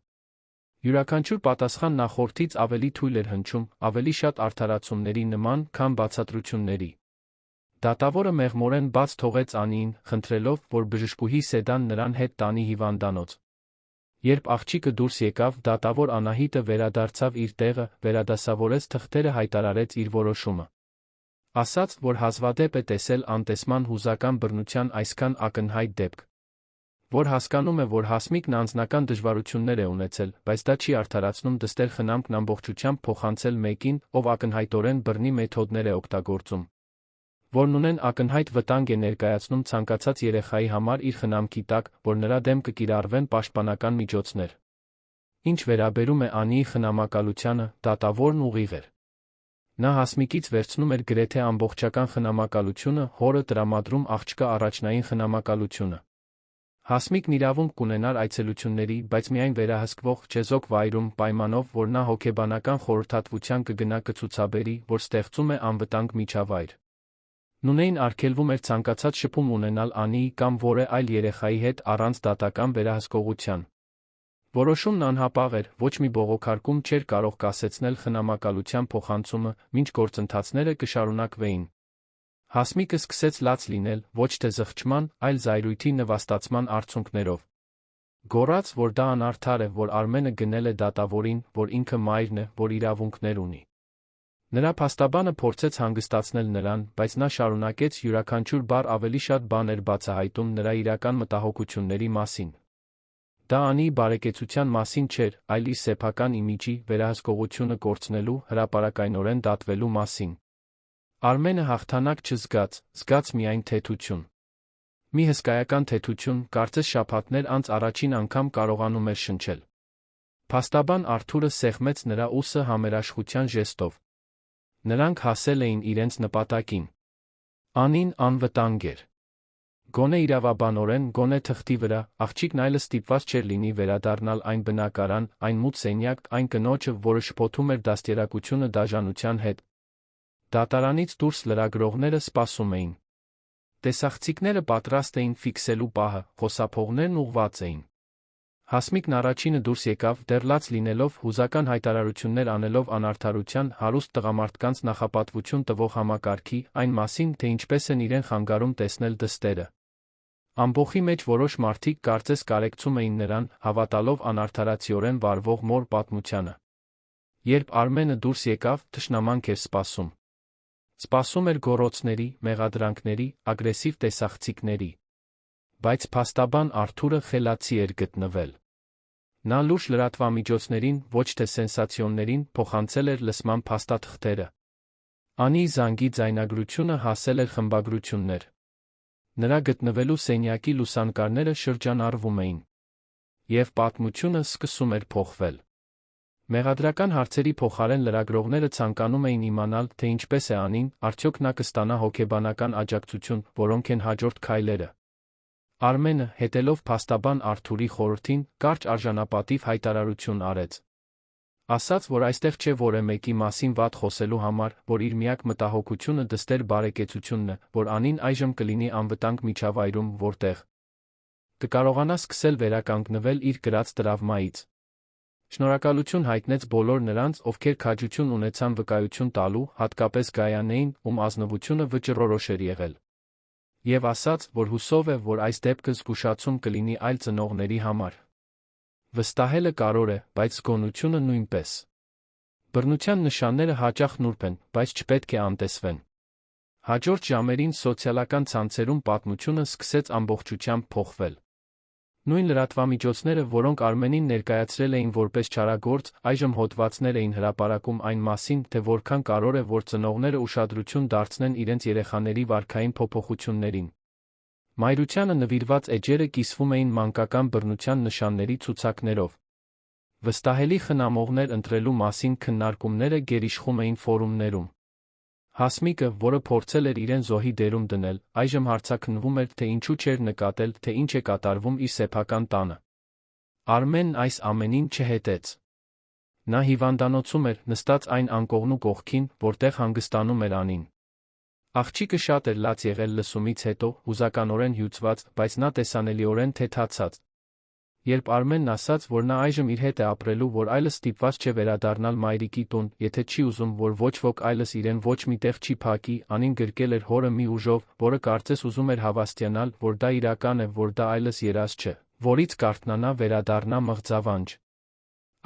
[SPEAKER 1] Յուրաքանչյուր պատասխան նախորդից ավելի թույլ էր հնչում, ավելի շատ արդարացումների նման, քան բացատրությունների։ Դատավորը մեղմորեն բաց թողեց Անիին, խնդրելով, որ բժշկուհի Սեդան նրան հետ տանի հիվանդանոց։ Երբ աղջիկը դուրս եկավ, դատավոր Անահիտը վերադարձավ իր տեղը, վերադասավորեց թղթերը, հայտարարեց իր որոշումը։ Ասաց, որ հազվադեպ է տեսել անտեսման հուզական բռնության այսքան ակնհայտ դեպք։ Որ հասկանում է, որ Հասմիկն անձնական դժվարություններ է ունեցել, բայց դա չի արդարացնում դստեր խնամքն ամբողջությամբ փոխանցել մեկին, ով ակնհայտորեն բռնի մեթոդներ է օգտագործում։ Որ Նունեն ակնհայտ վտանգ է ներկայացնում ցանկացած երեխայի համար իր խնամքի տակ, որ նրա դեմ կկիրառվեն պաշտպանական միջոցներ։ Ինչ վերաբերում է Անիի խնամակալությանը, դատավորն ուղիղ էր։ Նա Հասմիկից վերցնում էր գրեթե ամբողջական խնամակալությունը, հորը տրամադրում աղջկա առաջնային խնամակալությունը։ Հասմիկն իրավունք կունենար այցելությունների, բայց միայն վերահսկվող չեզոք վայրում, պայմանով, որ նա հոգեբանական խորհրդատվության կգնա կցուցաբերի, որ ստեղծում է անվտանգ միջավայր։ Նունեին արգելվում էր ցանկացած շփում ունենալ Անիի կամ որևէ այլ երեխայի հետ առանց դատական վերահսկողության։ Որոշումն անհապաղ էր, ոչ մի բողոքարկում չէր կարող կասեցնել խնամակալության փոխանցումը, մինչ գործընթացները կշարունակվեին։ Հասմիկը սկսեց լաց լինել, ոչ թե զղջման, այլ զայրույթի նվաստացման արդյունքներով։ Գոռաց, որ դա անարդար է, որ Արմենը գնել է դատավորին, որ ինքը մայրն է, որ իրավունքներ ունի։ Նրա փաստաբանը փորձեց հանգստացնել նրան, բայց նա շարունակեց, յուրաքանչյուր բառ ավելի շատ բան էր բացահայտում նրա իրական մտահոգությունների մասին։ Դա Անիի բարեկեցության մասին չէր, այլ իր սեփական իմիջի, վերահսկողությունը կորցնելու, հրապարակայնորեն դատվելու մասին։ Արմենը հաղթանակ չզգաց, զգաց միայն թեթություն։ Մի հսկայական թեթություն, կարծես շաբաթներ անց առաջին անգամ կարողանում էր շնչել։ Փաստաբան Արթուրը սեղմեց նրա ուսը համերաշխության ժեստով։ Նրանք հասել էին իրենց նպատակին։ Անին անվտանգ էր։ Գոնե իրավաբանորեն, գոնե թղթի վրա, աղջիկն այլևս ստիպված չէր լինի վերադառնալ այն բնակարան, այն մութ սենյակ, այն կնոջը, որը շփոթում էր դաստիարակությունը դաժանության հետ։ Դատարանից դուրս լրագրողները սպասում էին։ Տեսախցիկները պատրաստ էին ֆիքսելու պահը, խոսափողներն ուղղված էին։ Հասմիկն առաջինը դուրս եկավ, դեռ լաց լինելով, հուզական հայտարարություններ անելով անարդարության, հարուստ տղամարդկանց նախապատվություն տվող համակարգի, այն մասին, թե ինչպես են իրեն խանգարում տեսնել դստերը։ Ամբոխի մեջ որոշ մարդիկ կարծես կարեկցում էին նրան, հավատալով անարդարացիորեն վարվող մոր պատմությանը։ Երբ Արմենը դուրս եկավ, թշնամանք էր սպասում։ Սպասում էր գոռոցների, մեղադրանքների, ագրեսիվ տեսախցիկների։ Բայց փաստաբան Արթուրը խելացի էր գտնվել։ Նա լուրջ լրատվամիջոցներին, ոչ թե սենսացիոններին, փոխանցել էր լսման փաստաթղթերը։ Անիի զանգի ձայնագրությունը հասել էր խմբագրություններ։ Նրա գտնվելու սենյակի լուսանկարները շրջանառվում էին։ Եվ պատմությունը սկսում էր փոխվել։ Մեղադրական հարցերի փոխարեն լրագրողները ցանկանում էին իմանալ, թե ինչպես է Անին, արդյոք նա կստանա հոգեբանական աջակցություն, որոնք են հաջորդ քայլերը։ Արմենը, հետելով փաստաբան Արթուրի խորհրդին, կարճ արժանապատիվ հայտարարություն արեց։ Ասաց, որ այստեղ չէ որևէ մեկի մասին վատ խոսելու համար, որ իր միակ մտահոգությունը դստեր բարեկեցությունն է, որ Անին այժմ կլինի անվտանգ միջավայրում, որտեղ կկարողանա սկսել վերականգնվել իր կրած տրավմայից։ Շնորհակալություն հայտնեց բոլոր նրանց, ովքեր քաջություն ունեցան վկայություն տալու, հատկապես Գայանեին, ում ազնվությունը վճռորոշ էր եղել։ Եվ ասաց, որ հուսով է, որ այս դեպքը զգուշացում կլինի այլ ծնողների համար։ Վստահելը կարևոր է, բայց զգոնությունը նույնպես։ Բռնության նշանները հաճախ նուրբ են, բայց չպետք է անտեսվեն։ Հաջորդ ժամերին սոցիալական ցանցերում պատմությունը սկսեց ամբողջությամբ փոխվել։ Նույն լրատվամիջոցները, որոնք Արմենին ներկայացրել էին որպես չարագործ, այժմ հոդվածներ էին հրապարակում այն մասին, թե որքան կարևոր է, որ ծնողները ուշադրություն դարձնեն իրենց երեխաների վարքային փոփոխություններին։ Մայրությանը նվիրված էջերը կիսվում էին մանկական բռնության նշանների ցուցակներով։ Վստահելի խնամողներ ընտրելու մասին քննարկումները գերիշխում էին ֆորումներում։ Հասմիկը, որը փորձել էր իրեն զոհի դերում դնել, այժմ հարցաքննվում էր, թե ինչու չէր նկատել, թե ինչ է կատարվում իր սեփական տանը։ Արմենն այս ամենին չհետեց։ Նա հիվանդանոցում էր, նստած այն անկողնու կողքին, որտեղ հանգստանում էր Անին։ Աղջիկը շատ էր լաց եղել լսումից հետո, հուզականորեն հյուծված, բայց նա տեսանելիորեն թեթացած։ Երբ Արմենն ասաց, որ նա այժմ իր հետ է ապրելու, որ այլս ստիպված չէ վերադառնալ մայրիկի տուն, եթե չի ուզում, որ ոչ ոք այլս իրեն ոչ մի տեղ չի փակի, Անին գրկել էր հորը մի ուժով, որը կարծես ուզում էր հավաստիանալ, որ դա իրական է, որ դա այլս երազ չէ, որից կարթնանա վերադառնա մղձավանջ։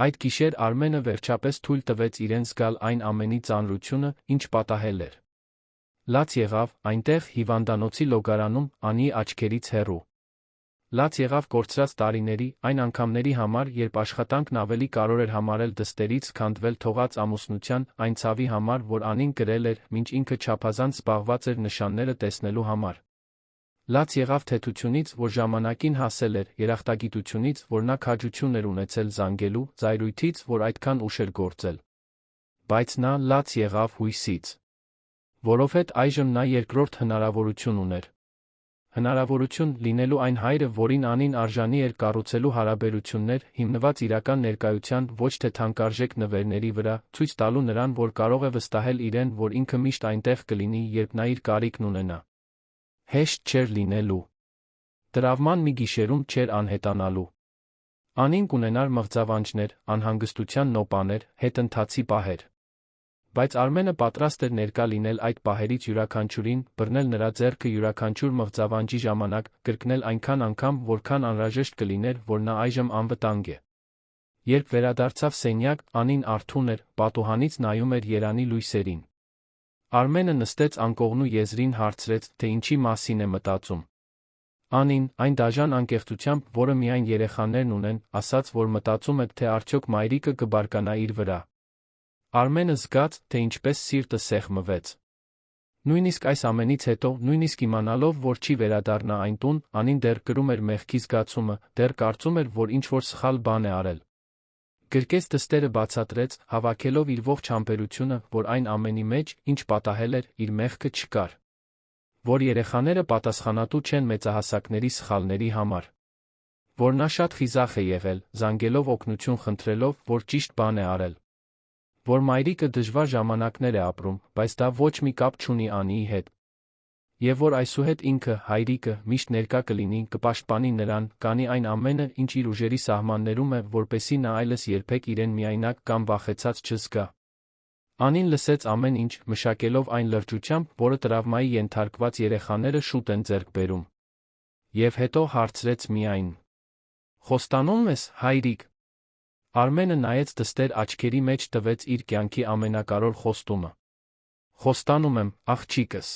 [SPEAKER 1] Այդ գիշեր Արմենը վերջապես թույլ տվեց իրեն զգալ այն ամենի ծանրությունը, ինչ պատահել էր։ Լաց եղավ, այնտեղ, հիվանդանոցի լոգարանում, Անիի աչքերից հեռու։ Լաց եղավ կորցրած տարիների, այն անգամների համար, երբ աշխատանքն ավելի կարևոր էր համարել դստերից քանդվել թողած ամուսնության, այն ցավի համար, որ Անին կրել էր, մինչ ինքը չափազանց զբաղված էր նշանները տեսնելու համար։ Լաց եղավ թեթությունից, որ ժամանակին հասել էր, երախտագիտությունից, որ նա քաջություն էր ունեցել զանգելու, զայրույթից, որ այդքան ուշ էր գործել։ Բայց նա լաց եղավ հույսից։ Որովհետև այժմ նա երկրորդ հնարավորություն ուներ։ Հնարավորություն լինելու այն հայրը, որին Անին արժանի էր կառուցելու հարաբերություններ, հիմնված իրական ներկայության, ոչ թե թանկարժեք նվերների վրա, ցույց տալու նրան, որ կարող է վստահել իրեն, որ ինքը միշտ այնտեղ կլինի, երբ նա իր կարիքն ունենա։ Հեշտ չէր լինելու։ Տրավման մի գիշերում չէր անհետանալու։ Անին կունենար մղձավանջներ, անհանգստության նոպաներ, հետընթացի պահեր։ Բայց Արմենը պատրաստ էր ներկա լինել այդ պահերից յուրաքանչյուրին, բռնել նրա ձեռքը յուրաքանչյուր մղձավանջի ժամանակ, կրկնել այնքան անգամ, որքան անհրաժեշտ կլիներ, որ նա այժմ անվտանգ է։ Երբ վերադարձավ սենյակ, Անին արթուն էր, պատուհանից նայում էր երանի լույսերին։ Արմենը նստեց անկողնու եզրին, հարցրեց, թե ինչի մասին է մտածում։ Անին, այն դաժան անկեղծությամբ, որը միայն երեխաներն ունեն, ասաց, որ մտածում է, թե արդյոք մայրիկը կբարկանա իր վրա։ Արմենը զգաց, թե ինչպես սիրտը սեղմվեց։ Նույնիսկ այս ամենից հետո, նույնիսկ իմանալով, որ չի վերադառնա այն տուն, Անին դեռ կրում էր մեղքի զգացումը, դեռ կարծում էր, որ ինչ-որ սխալ բան է արել։ Գրկեց դստերը բացատրեց, հավաքելով իր ողջ համբերությունը, որ այն ամենի մեջ, ինչ պատահել էր, իր մեղքը չկար։ Որ երեխաները պատասխանատու չեն մեծահասակների սխալների համար։ Որ նա շատ խիզախ է եղել, զանգելով օգնություն խնդրելով, որ ճիշտ բան է արել։ Որ մայրիկը դժվար ժամանակներ է ապրում, բայց դա ոչ մի կապ չունի Անիի հետ։ Եվ որ այսուհետ ինքը, հայրիկը, միշտ ներկա կլինի, կպաշտպանի նրան, կանի այն ամենը, ինչ իր ուժերի սահմաններում է, որպեսզի նա այլս երբեք իրեն միայնակ կամ վախեցած չզգա։ Անին լսեց ամեն ինչ, մշակելով այն լրջությամբ, որը տրավմայի ենթարկված երեխաները շուտ են ձեռք բերում։ Եվ հետո հարցրեց միայն. «Խոստանում ես, հայրիկ»։ Արմենը նայեց դստեր աչքերի մեջ, տվեց իր կյանքի ամենակարևոր խոստումը։ Խոստանում եմ, աղջիկս։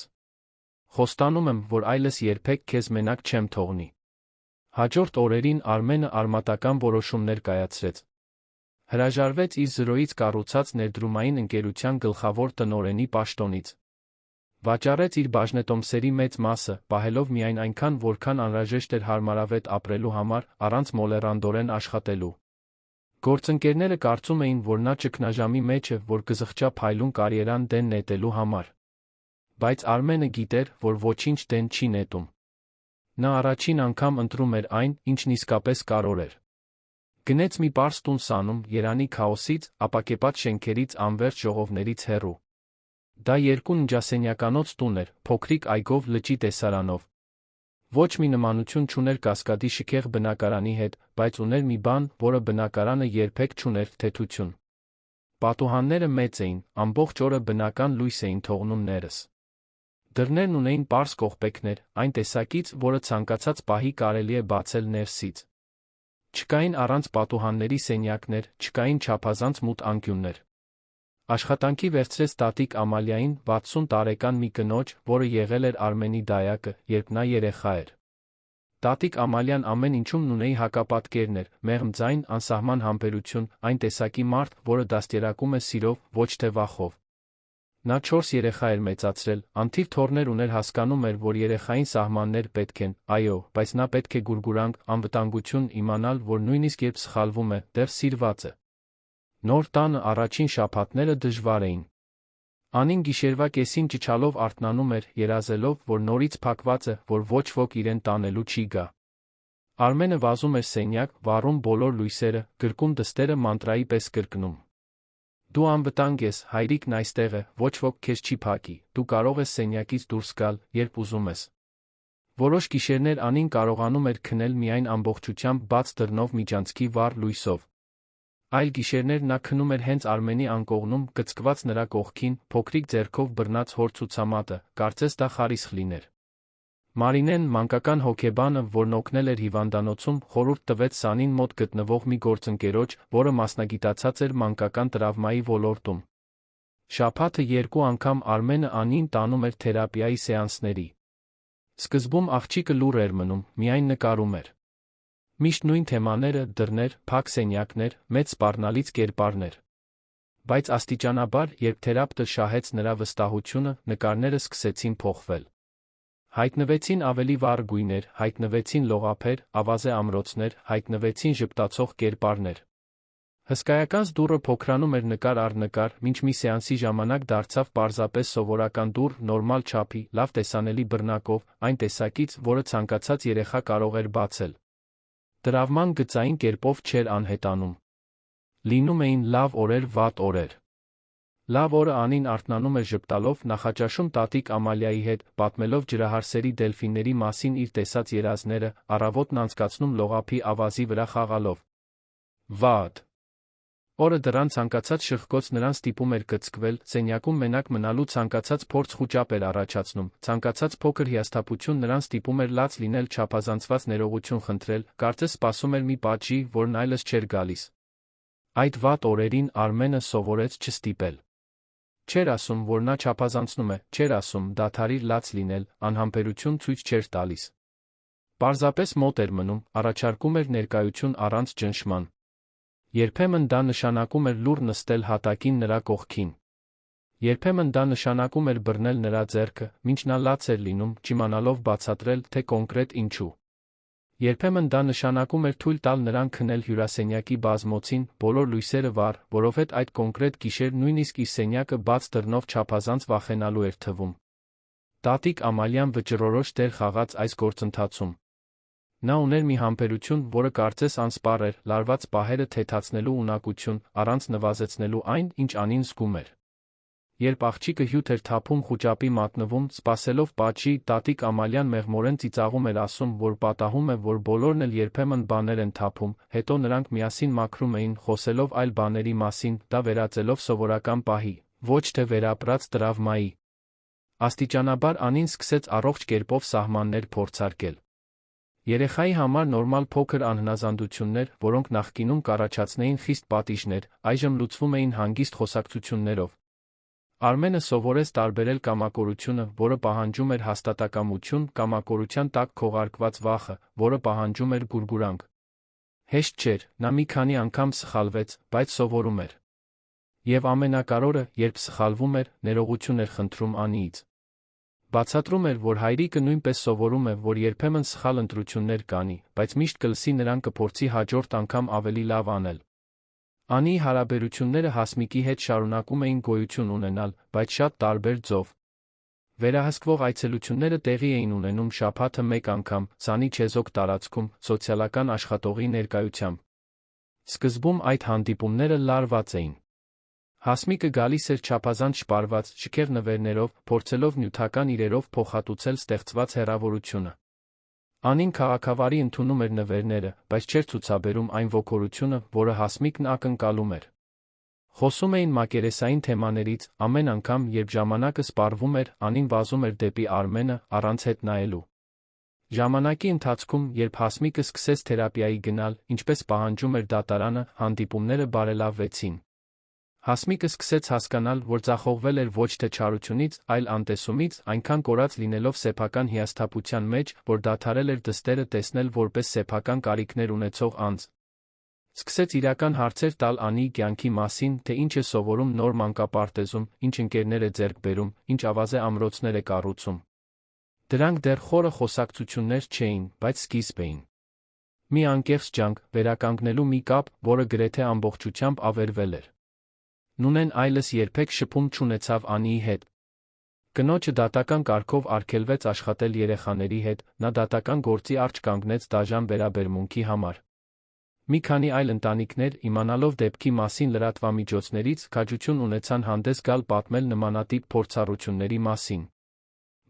[SPEAKER 1] Խոստանում եմ, որ այլս երբեք քեզ մենակ չեմ թողնի։ Հաջորդ օրերին Արմենը արմատական որոշումներ կայացրեց։ Հրաժարվեց իր զրոյից կառուցած ներդրումային ընկերության գլխավոր տնօրենի պաշտոնից։ Վաճառեց իր բաժնետոմսերի մեծ մասը, պահելով միայն այնքան, որքան անհրաժեշտ էր հարմարավետ ապրելու համար, առանց մոլեռանդորեն աշխատելու։ Գործընկերները կարծում էին, որ նա ճգնաժամի մեջ է, որ կզղջա փայլուն կարիերան դեն նետելու համար։ Բայց Արմենը գիտեր, որ ոչինչ դեն չի նետում։ Նա առաջին անգամ ընտրում էր այն, ինչն իսկապես կարևոր էր։ Գնեց մի պարզ տուն սանում, Երանի քաոսից, ապակեպած շենքերից, անվերջ ժողովներից հեռու։ Դա երկու ննջասենյականոց տուն էր, փոքրիկ այգով, լճի տեսարանով։ Ոչ մի նմանություն չուներ Կասկադի շքեղ բնակարանի հետ, բայց ուներ մի բան, որը բնակարանը երբեք չուներ՝ թեթություն։ Պատուհանները մեծ էին, ամբողջ օրը բնական լույս էին թողնում ներս։ Դռներն ունեին պարզ կողպեքներ, այն տեսակից, որը ցանկացած պահի կարելի է բացել ներսից։ Չկային առանց պատուհանների սենյակներ, չկային չափազանց մութ անկյուններ։ Աշխատանքի վերցրեց տատիկ Ամալիային, 60 տարեկան մի կնոջ, որը եղել էր Արմենի դայակը, երբ նա երեխա էր։ Տատիկ Ամալիան ամեն ինչում ունեի հակապատկերներ, մեղմ ձայն, անսահման համբերություն, այն տեսակի մարդ, որը դաստիարակում է սիրով, ոչ թե վախով։ Նա 4 երեխա էր մեծացրել, անթիվ թոռներ ուներ, հասկանում էր, որ երեխային սահմաններ պետք են, այո, բայց նա պետք է գուրգուրանք, անվտանգություն, իմանալ, որ նույնիսկ երբ սխալվում է, դեռ սիրված է։ Նոր տանը առաջին շաբաթները դժվար էին։ Անին գիշերվա կեսին ճչալով արթնանում էր, երազելով, որ նորից փակված է, որ ոչ ոք իրեն տանելու չի գա։ Արմենը վազում էր սենյակ, վառում բոլոր լույսերը, գրկում դստերը մանտրայի պես կրկնում. Դու անվտանգ ես, հայրիկն այստեղ է, ոչ ոք քեզ չի փակի, դու կարող ես սենյակից դուրս գալ, երբ ուզում ես։ Որոշ գիշերներ Անին կարողանում էր քնել միայն ամբողջությամբ բաց դռնով միջանցքի վառ լույսով։ Այլ գիշերներ նա քնում էր հենց Արմենի անկողնում, գծկված նրա կողքին, փոքրիկ ձեռքով բռնած հոր ցուցամատը, կարծես դա խարիսխ լիներ։ Մարինեն, մանկական հոգեբանը, որն օգնել էր հիվանդանոցում, խորհուրդ տվեց Սանին մոտ գտնվող մի գործընկերոջ, որը մասնագիտացած էր մանկական տրավմայի ոլորտում։ Շաբաթը 2 անգամ Արմենը Անին տանում էր թերապիայի սեանսների։ Սկզբում աղջիկը լուռ էր մնում, միայն նկարում էր։ Միշտ նույն թեմաները, դռներ, փակ սենյակներ, մեծ սպառնալից կերպարներ։ Բայց աստիճանաբար, երբ թերապտը շահեց նրա վստահությունը, նկարները սկսեցին փոխվել։ Հայտնվեցին ավելի վառ գույներ, հայտնվեցին լողափեր, ավազե ամրոցներ, հայտնվեցին ժպտացող կերպարներ։ Հսկայական դուռը փոքրանում էր նկար առ նկար, մինչ մի սեանսի ժամանակ դարձավ պարզապես սովորական դուռ, նորմալ չափի, լավ տեսանելի բռնակով, այն տեսակից, որը ցանկացած երեխա կարող էր բացել։ Տրավման գծային կերպով չէր անհետանում։ Լինում էին լավ օրեր, վատ օրեր։ Լավ օրը Անին արթնանում էր ժպտալով, նախաճաշում տատիկ Ամալիայի հետ, պատմելով ջրահարսերի դելֆինների մասին իր տեսած երազները, առավոտն անցկացնում լողափի ավազի վրա խաղալով։ Վատ օրը դրան ցանկացած շղկոց նրան ստիպում էր կծկվել, սենյակում մենակ մնալու ցանկացած փորձ խուճապ էր առաջացնում, ցանկացած փոքր հիասթափություն նրան ստիպում էր լաց լինել, չափազանցված ներողություն խնդրել, կարծես սպասում էր մի պատժի, որն այլս չէր գալիս։ Այդ վատ օրերին Արմենը սովորեց չստիպել։ Չէր ասում, որ նա չափազանցնում է, չէր ասում, դադարիր լաց լինել, անհամբերություն ցույց չէր տալիս։ Պարզապես մոտ էր մնում, առաջարկում էր ներկայություն առանց ճնշման։ Երբեմն դա նշանակում էր լուռ նստել հատակին նրա կողքին։ Երբեմն դա նշանակում էր բռնել նրա ձեռքը, մինչ նա լաց էր լինում, չիմանալով բացատրել, թե կոնկրետ ինչու։ Երբեմն դա նշանակում էր թույլ տալ նրան քնել հյուրասենյակի բազմոցին, բոլոր լույսերը վառ, որովհետև այդ կոնկրետ գիշեր նույնիսկ իր սենյակը բաց դռնով չափազանց վախենալու էր թվում։ Տատիկ Ամալիան վճռորոշ դեր խաղաց այս գործընթացում։ Նա ուներ մի համբերություն, որը կարծես անսպառ էր, լարված պահերը թեթացնելու ունակություն, առանց նվազեցնելու այն, ինչ Անին զգում էր։ Երբ աղջիկը հյութ էր թափում խուճապի մատնվում, սպասելով պատժի, տատիկ Ամալիան մեղմորեն ծիծաղում էր ասում, որ պատահում է, որ բոլորն էլ երբեմն բաներ են թափում, հետո նրանք միասին մաքրում էին, խոսելով այլ բաների մասին, դա վերածելով սովորական պահի, ոչ թե վերապրած տրավմայի։ Աստիճանաբար Անին սկսեց առողջ կերպով սահմաններ փորձարկել։ Երեխայի համար նորմալ փոքր անհնազանդություններ, որոնք նախկինում կառաջացնեին խիստ պատիժներ, այժմ լուծվում էին հանգիստ խոսակցություններով։ Արմենը սովորեց տարբերել կամակորությունը, որը պահանջում էր հաստատակամություն, կամակորության տակ քողարկված վախը, որը պահանջում էր գուրգուրանք։ Հեշտ չէր, նա մի քանի անգամ սխալվեց, բայց սովորում էր։ Եվ ամենակարևորը, երբ սխալվում էր, ներողություն էր խնդրում Անիից։ Բացատրում էր, որ հայրիկը նույնպես սովորում է, որ երբեմն սխալ ընտրություններ կանի, բայց միշտ կլսի նրան կփորձի հաջորդ անգամ ավելի լավ անել։ Անիի հարաբերությունները Հասմիկի հետ շարունակում էին գոյություն ունենալ, բայց շատ տարբեր ձով։ Վերահսկվող այցելությունները տեղի էին ունենում շաբաթը մեկ անգամ, Սանի չեզոք տարածքում, սոցիալական աշխատողի ներկայությամբ։ Սկզբում այդ հանդիպումները լարված էին։ Հասմիկը գալիս էր չափազանց շպարված, շքեղ նվերներով, փորձելով նյութական իրերով փոխհատուցել ստեղծված հեռավորությունը։ Անին քաղաքավարի ընդունում էր նվերները, բայց չէր ցուցաբերում այն ոգորությունը, որը Հասմիկն ակնկալում էր։ Խոսում էին մակերեսային թեմաներից, ամեն անգամ, երբ ժամանակը սպառվում էր, Անին վազում էր դեպի Արմենը, առանց հետ նայելու։ Ժամանակի ընթացքում, երբ Հասմիկը սկսեց թերապիայի գնալ, ինչպես պահանջում էր դատարանը, հանդիպումները բարելավվեցին։ Հասմիկը սկսեց հասկանալ, որ ձախողվել էր ոչ թե չարությունից, այլ անտեսումից, այնքան կորած լինելով սեփական հիասթափության մեջ, որ դադարել էր դստերը տեսնել որպես սեփական կարիքներ ունեցող անձ։ Սկսեց իրական հարցեր տալ Անիի կյանքի մասին, թե ինչ է սովորում նոր մանկապարտեզում, ինչ ընկերներ է ձեռք բերում, ինչ ավազե ամրոցներ է կառուցում։ Դրանք դեռ խորը խոսակցություններ չէին, բայց սկիզբ էին։ Մի անկեղծ ջանք, վերականգնելու մի կապ, որը գրեթե ամբողջությամբ ավերվել էր։ Նունեն այլս երբեք շփում չունեցավ Անիի հետ։ Կնոջը դատական կարգով արգելվեց աշխատել երեխաների հետ, նա դատական գործի առջ կանգնեց դաժան վերաբերմունքի համար։ Մի քանի այլ ընտանիքներ, իմանալով դեպքի մասին լրատվամիջոցներից, քաջություն ունեցան հանդես գալ պատմել նմանատիպ փորձառությունների մասին։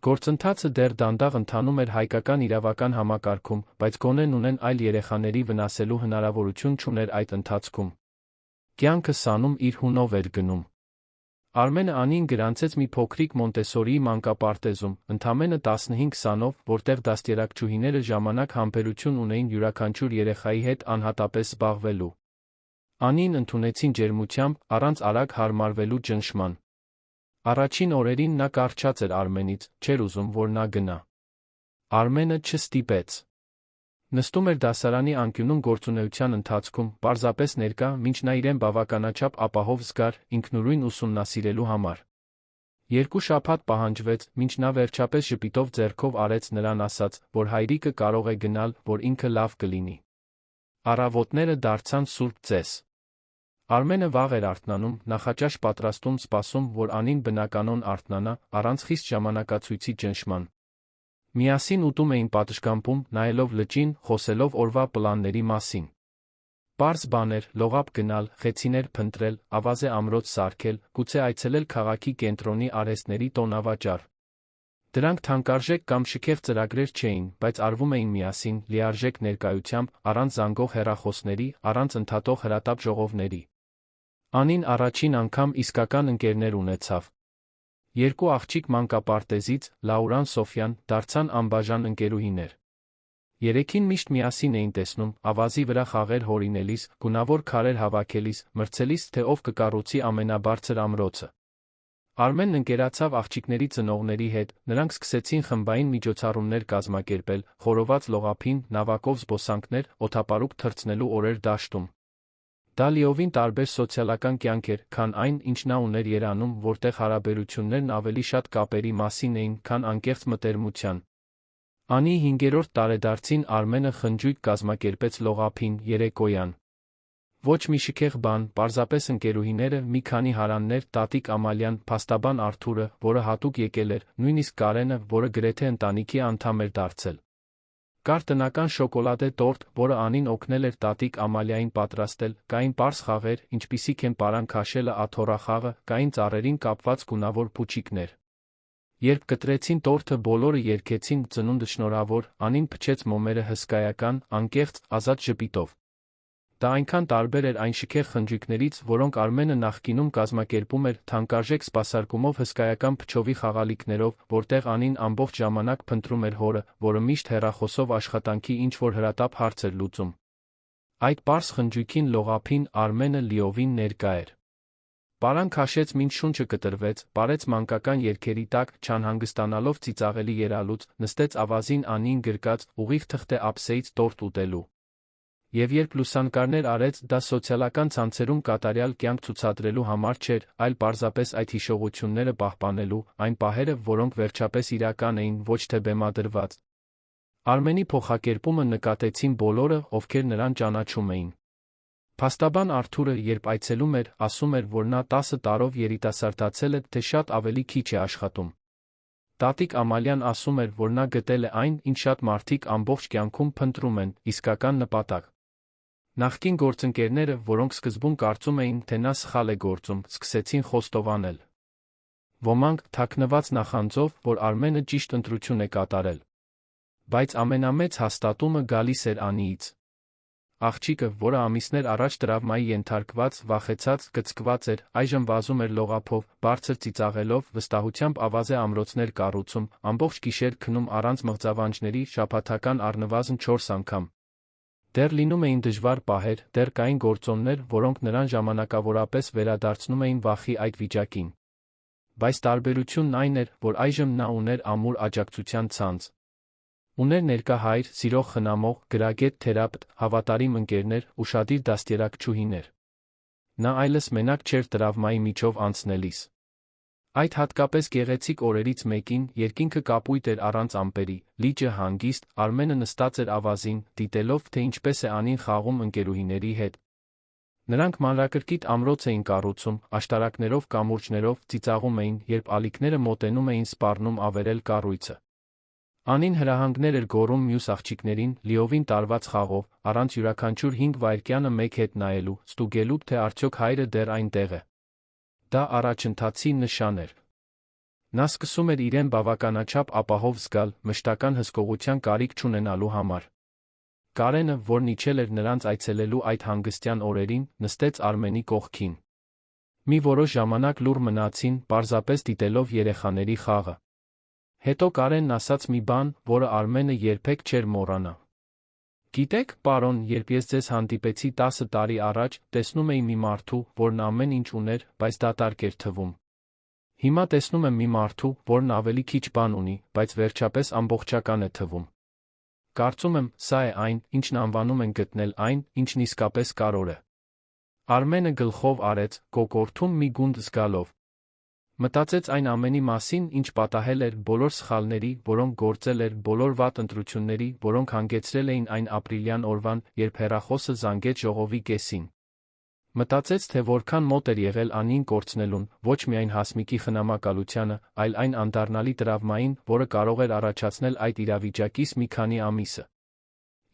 [SPEAKER 1] Գործընթացը դեռ դանդաղ ընթանում էր հայկական իրավական համակարգում, բայց գոնե Նունեն այլ երեխաների վնասելու հնարավորություն չուներ այդ ընթացքում։ Կյանքը սանում իր հունով էր գնում։ Արմենը Անին գրանցեց մի փոքրիկ Մոնտեսորիի մանկապարտեզում, ընդամենը 15-20-ով, որտեղ դաստիարակչուհիները ժամանակ համբերություն ունեին յուրաքանչյուր երեխայի հետ անհատապես զբաղվելու։ Անին ընդունեցին ջերմությամբ, առանց արագ հարմարվելու ճնշման։ Առաջին օրերին նա կառչած էր Արմենից, չէր ուզում, որ նա գնա։ Արմենը չստիպեց։ Նստում էր դասարանի անկյունում գործունեության ընթացքում, պարզապես ներկա, մինչ նա իրեն բավականաչափ ապահով զգար, ինքնուրույն ուսումնասիրելու համար։ 2 շաբաթ պահանջվեց, մինչ նա վերջապես ժպիտով ձեռքով արեց նրան ասած, որ հայրիկը կարող է գնալ, որ ինքը լավ կլինի։ Առավոտները դարձան սուրբ ծես։ Արմենը վաղ էր արթնանում, նախաճաշ պատրաստում, սպասում, որ Անին բնականon արթնանա, առանց խիստ ժամանակացույցի ճնշման։ Միասին ուտում էին պատշգամբում, նայելով լճին, խոսելով օրվա պլանների մասին։ Պարզ բաներ, լողափ գնալ, խեցիներ փնտրել, ավազե ամրոց սարքել, գուցե այցելել քաղաքի կենտրոնի արհեստների տոնավաճառ։ Դրանք թանկարժեք կամ շքեղ ծրագրեր չէին, բայց արվում էին միասին, լիարժեք ներկայությամբ, առանց զանգող հեռախոսների, առանց ընդհատող հրատապ ժողովների։ Անին առաջին անգամ իսկական ընկերներ ունեցավ։ 2 աղջիկ մանկապարտեզից, Լաուրան, Սոֆյան, դարձան անբաժան ընկերուհիներ։ Երեքին միշտ միասին էին տեսնում, ավազի վրա խաղեր հորինելիս, գունավոր քարեր հավաքելիս, մրցելիս, թե ով կկառուցի ամենաբարձր ամրոցը։ Արմենն ընկերացավ աղջիկների ծնողների հետ, նրանք սկսեցին խմբային միջոցառումներ կազմակերպել, խորոված լողափին, նավակով զբոսանքներ, օդապարուկ թռցնելու օրեր դաշտում։ Դա լիովին տարբեր սոցիալական կյանք էր, քան այն, ինչ նա ուներ Երանում, որտեղ հարաբերություններն ավելի շատ կապերի մասին էին, քան անկեղծ մտերմության։ Անի 5-րդ տարեդարձին Արմենը խնջույք կազմակերպեց լողափին, երեկոյան։ Ոչ մի շքեղ բան, պարզապես ընկերուհիները, մի քանի հարաններ, տատիկ Ամալյան, փաստաբան Արթուրը, որը հատուկ եկել էր, նույնիսկ Կարենը, որը գրեթե ընտանիքի անդամ էր դարձել։ Կար տնական շոկոլադե տորտ, որը Անին օգնել էր տատիկ Ամալիային պատրաստել, կային պարզ խաղեր, ինչպիսիք են պարան քաշելը, աթոռախաղը, կային ծառերին կապված գունավոր փուչիկներ։ Երբ կտրեցին տորթը, բոլորը երգեցին «Ծնունդը շնորհավոր», Անին փչեց մոմերը հսկայական, անկեղծ, ազատ ժպիտով։ Դա այնքան տարբեր էր այն շքեղ խնջույքներից, որոնք Արմենը նախկինում կազմակերպում էր, թանկարժեք սպասարկումով, հսկայական փչովի խաղալիքներով, որտեղ Անին ամբողջ ժամանակ փնտրում էր հորը, որը միշտ հեռախոսով աշխատանքի ինչ-որ հրատապ հարց էր լուծում։ Այդ պարզ խնջույքին լողափին Արմենը լիովին ներկա էր։ Պարան քաշեց մինչ շունչը կտրվեց, պարեց մանկական երգերի տակ, չանհանգստանալով ծիծաղելի երալուց, նստեց ավազին Անիին գրկած, ուղիղ թղթե ափսեից տորտ ուտելու։ Եվ երբ լուսանկարներ արեց, դա սոցիալական ցանցերում կատարյալ կյանք ցուցադրելու համար չէր, այլ պարզապես այդ հիշողությունները պահպանելու, այն պահերը, որոնք վերջապես իրական էին, ոչ թե բեմադրված։ Արմենի փոխակերպումը նկատեցին բոլորը, ովքեր նրան ճանաչում էին։ Փաստաբան Արթուրը, երբ այցելում էր, ասում էր, որ նա 10 տարով երիտասարդացել է, թե շատ ավելի քիչ է աշխատում։ Տատիկ Ամալյան ասում էր, որ նա գտել է այն, ինչ շատ մարդիկ ամբողջ կյանքում փնտրում են՝ իսկական նպատակ։ Նախկին գործընկերները, որոնք սկզբում կարծում էին, թե նա սխալ է գործում, սկսեցին խոստովանել։ Ոմանք, թաքնված նախանձով, որ Արմենը ճիշտ ընտրություն է կատարել։ Բայց ամենամեծ հաստատումը գալիս էր Անիից։ Աղջիկը, որը ամիսներ առաջ տրավմայի ենթարկված, վախեցած, կծկված էր, այժմ վազում էր լողափով, բարձր ծիծաղելով, վստահությամբ ավազե ամրոցներ կառուցում, ամբողջ գիշեր քնում առանց մղձավանջների, շաբաթական առնվազն 4 անգամ։ Դեռ լինում էին դժվար պահեր, դեռ կային գործոններ, որոնք նրան ժամանակավորապես վերադարձնում էին վախի այդ վիճակին։ Բայց տարբերությունն այն էր, որ այժմ նա ուներ ամուր աջակցության ցանց։ Ուներ ներկա հայր, սիրող խնամող, գրագետ, թերապևտ, հավատարիմ ընկերներ, ուշադիր դաստիարակչուհիներ։ Նա այլս մենակ չէր տրավմայի միջով անցնելիս։ Այդ հատկապես գեղեցիկ օրերից մեկին, երկինքը կապույտ էր առանց ամպերի, լիճը հանգիստ, Արմենը նստած էր ավազին, դիտելով, թե ինչպես է Անին խաղում ընկերուհիների հետ։ Նրանք մանրակրկիտ ամրոց էին կառուցում, աշտարակներով կամուրջներով ծիծաղում էին, երբ ալիքները մոտենում էին սպառնում ավերել կառույցը։ Անին հրահանգներ էր գոռում մյուս աղջիկներին, լիովին տարված խաղով, առանց յուրաքանչյուր 5 վայրկյանը մեկ հետ նայելու, ստուգելու, թե արդյոք հայրը դեռ այնտեղ է։ Դա առաջընթացի նշան էր։ Նա սկսում էր իրեն բավականաչափ ապահով զգալ, մշտական հսկողության կարիք չունենալու համար։ Կարենը, որն իջել էր նրանց այցելելու այդ հանգստյան օրերին, նստեց Արմենի կողքին։ Մի որոշ ժամանակ լուռ մնացին, պարզապես դիտելով երեխաների խաղը։ Հետո Կարենն ասաց մի բան, որը Արմենը երբեք չէր մոռանա։ Գիտեք, պարոն, երբ ես ձեզ հանդիպեցի 10 տարի առաջ, տեսնում էի մի մարդու, որն ամեն ինչ ուներ, բայց դատարկ էր թվում։ Հիմա տեսնում եմ մի մարդու, որն ավելի քիչ բան ունի, բայց վերջապես ամբողջական է թվում։ Կարծում եմ, սա է այն, ինչն անվանում են գտնել այն, ինչն իսկապես կարևոր է։ Արմենը գլխով արեց, կոկորդում մի գունդ զգալով։ Մտածեց այն ամենի մասին, ինչ պատահել էր, բոլոր սխալների, որոնք գործել էր, բոլոր վատ ընտրությունների, որոնք հանգեցրել էին այն ապրիլյան օրվան, երբ հեռախոսը զանգեց ժողովի կեսին։ Մտածեց, թե որքան մոտ էր եղել Անին կորցնելուն, ոչ միայն Հասմիկի խնամակալությանը, այլ այն անդառնալի տրավմային, որը կարող էր առաջացնել այդ իրավիճակից մի քանի ամիսը։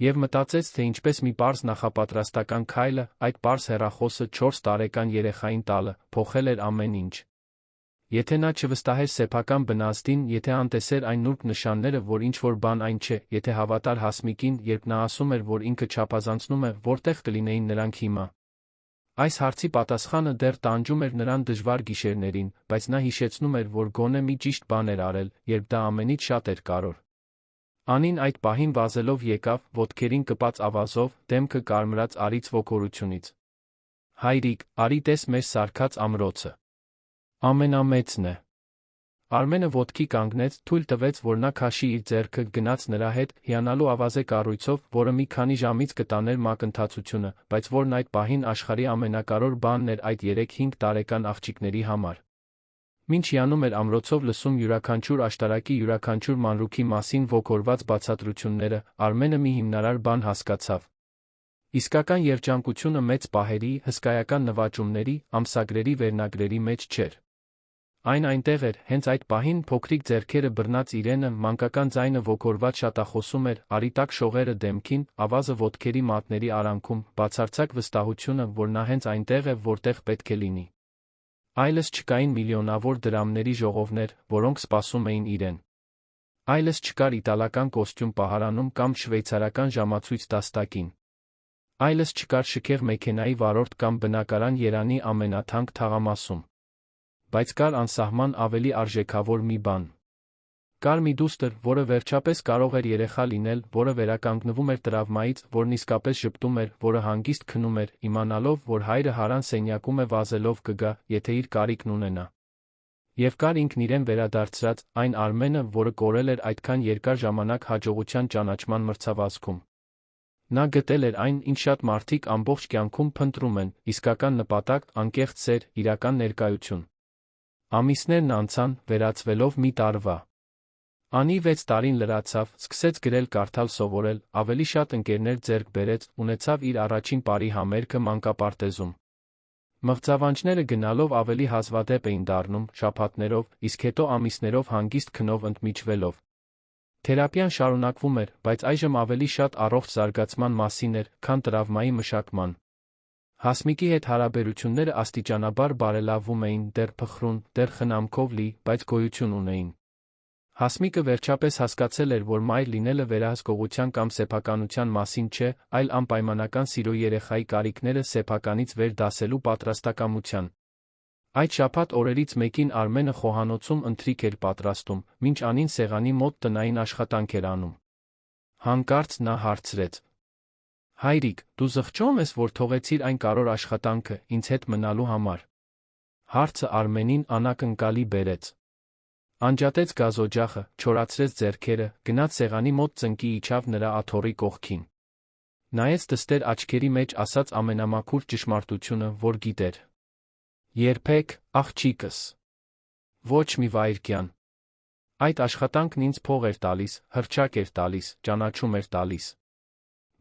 [SPEAKER 1] Եվ մտածեց, թե ինչպես մի պարզ նախապատրաստական քայլը, այդ պարզ հեռախոսը 4 տարեկան երեխային տալը, փոխել էր ամեն ինչ։ Եթե նա չվստահեր սեփական բնազդին, եթե անտեսեր այն նուրբ նշանները, որ ինչ-որ բան այն չէ, եթե հավատար Հասմիկին, երբ նա ասում էր, որ ինքը չափազանցնում է, որտեղ կլինեին նրանք հիմա։ Այս հարցի պատասխանը դեռ տանջում էր նրան դժվար գիշերներին, բայց նա հիշեցնում էր, որ գոնե մի ճիշտ բան էր արել, երբ դա ամենից շատ էր կարևոր։ Անին այդ պահին վազելով եկավ, ոտքերին կպած ավազով, դեմքը կարմրած արից ոգորությունից։ Հայրիկ, արի տես մեր սարքած ամրոցը։ Ամենամեծն է։ Արմենը ոտքի կանգնեց, թույլ տվեց, որ նա քաշի իր ձեռքը, գնաց նրա հետ, հիանալու ավազե կառույցով, որը մի քանի ժամից կտաներ մակընթացությունը, բայց որն այդ պահին աշխարհի ամենակարևոր բանն էր այդ 3-5 տարեկան աղջիկների համար։ Մինչ հիանում էր ամրոցով լսում յուրաքանչյուր աշտարակի յուրաքանչյուր մանրուքի մասին ոգորված բացատրությունները, Արմենը մի հիմնարար բան հասկացավ։ Իսկական երջանկությունը մեծ պահերի, հսկայական նվաճումների, ամսագրերի վերնագրերի մեջ չէր։ Այն այնտեղ էր, հենց այդ պահին փոքրիկ ձեռքերը բռնած իրենը, մանկական ձայնը ոգորված շատախոսում էր, արիտակ շողերը դեմքին, ավազը ոտքերի մատների արանքում, բացարձակ վստահությունը, որ նա հենց այնտեղ է, որտեղ պետք է լինի։ Այլս չկային միլիոնավոր դրամների ժողովներ, որոնք սպասում էին իրեն։ Այլս չկար իտալական կոստյում պահարանում կամ շվեյցարական ժամացույց դաստակին։ Այլս չկար շքեղ մեքենայի վարորդ կամ բնակարան Երանի ամենաթանկ թաղամասում։ Բայց կար անսահման ավելի արժեքավոր մի բան։ Կար մի դուստր, որը վերջապես կարող էր երեխա լինել, որը վերականգնվում էր տրավմայից, որն իսկապես ժպտում էր, որը հանգիստ քնում էր, իմանալով, որ հայրը հարան սենյակում է վազելով կգա, եթե իր կարիքն ունենա։ Եվ կար ինքն իրեն վերադարձրած, այն Արմենը, որը կորել էր այդքան երկար ժամանակ հաջողության ճանաչման մրցավազքում։ Նա գտել էր այն, ինչ շատ մարդիկ ամբողջ կյանքում փնտրում են, իսկական նպատակ, անկեղծ սեր, իրական ներկայություն։ Ամիսներն անցան, վերածվելով մի տարվա։ Անի 6 տարին լրացավ, սկսեց գրել, կարդալ, սովորել, ավելի շատ ընկերներ ձեռք բերեց, ունեցավ իր առաջին պարի համերգը մանկապարտեզում։ Մղձավանջները գնալով ավելի հազվադեպ էին դառնում, շաբաթներով, իսկ հետո ամիսներով հանգիստ քնով ընդմիջվելով։ Թերապիան շարունակվում էր, բայց այժմ ավելի շատ առողջ զարգացման մասին էր, քան տրավմայի մշակման։ Հասմիկի հետ հարաբերությունները աստիճանաբար բարելավվում էին, դեռ փխրուն, դեռ խնամքով լի, բայց գոյություն ունեին։ Հասմիկը վերջապես հասկացել էր, որ մայր լինելը վերահսկողության կամ սեփականության մասին չէ, այլ անպայմանական սիրո երեխայի կարիքները սեփականից վեր դասելու պատրաստակամության։ Այդ շաբաթ օրերից մեկին Արմենը խոհանոցում ընթրիք էր պատրաստում, մինչ Անին սեղանի մոտ տնային աշխատանք էր անում։ Հանկարծ նա հարցրեց. Հայրիկ, դու զղջո՞մ ես, որ թողեցիր այն կարևոր աշխատանքը, ինձ հետ մնալու համար։ Հարցը Արմենին անակնկալի բերեց։ Անջատեց գազօջախը, չորացրեց ձեռքերը, գնաց սեղանի մոտ ծնկի իջավ նրա աթոռի կողքին։ Նայեց դստեր աչքերի մեջ ասած ամենամաքուր ճշմարտությունը, որ գիտեր։ Երբեք, աղջիկս։ Ոչ մի վայրկյան։ Այդ աշխատանքն ինձ փող էր տալիս, հռչակ էր տալիս, ճանաչում էր տալիս։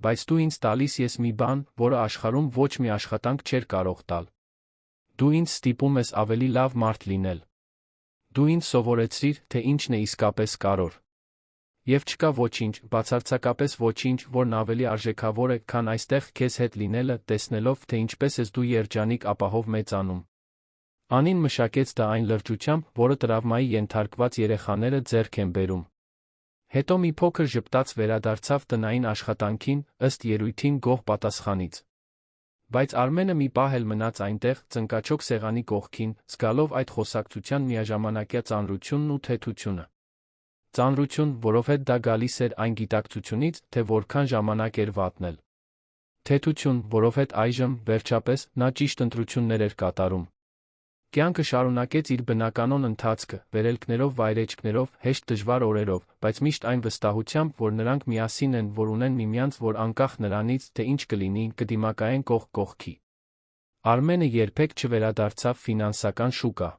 [SPEAKER 1] բայց դու ինձ տալիս ես մի բան, որը աշխարհում ոչ մի աշխատանք չէր կարող տալ։ Դու ինձ ստիպում ես ավելի լավ մարդ լինել։ Դու ինձ սովորեցրիր, թե ինչն է իսկապես կարոր։ Եվ չկա ոչինչ, բացարձակապես ոչինչ, որն ավելի արժեքավոր է, քան այստեղ քեզ հետ լինելը, տեսնելով, թե ինչպես ես դու երջանիկ ապահով մեծանում։ Անին մշակեց դա այն լրջությամբ, որը տրավմայի ենթարկված երեխաները ձեռք են բերում։ Հետո մի փոքր ժպտաց վերադարձավ տնային աշխատանքին, ըստ երույթին գոհ պատասխանից։ Բայց Արմենը մի պահ էլ մնաց այնտեղ, ծնկաչոք սեղանի կողքին, զգալով այդ խոսակցության միաժամանակյա ծանրությունն ու թեթությունը։ Ծանրություն, որովհետև դա գալիս էր այն գիտակցությունից, թե որքան ժամանակ էր վատնել։ Թեթություն, որովհետև այժմ, վերջապես, նա ճիշտ ընտրություններ էր կատարում։ Կյանքը շարունակեց իր բնականոն ընթացքը, վերելքներով, վայրէջքներով, հեշտ դժվար օրերով, բայց միշտ այն վստահությամբ, որ նրանք միասին են, որ ունեն միմյանց, որ անկախ նրանից, թե ինչ կլինի, կդիմակայեն կողք կողքի։ Արմենը երբեք չվերադարձավ ֆինանսական շուկա։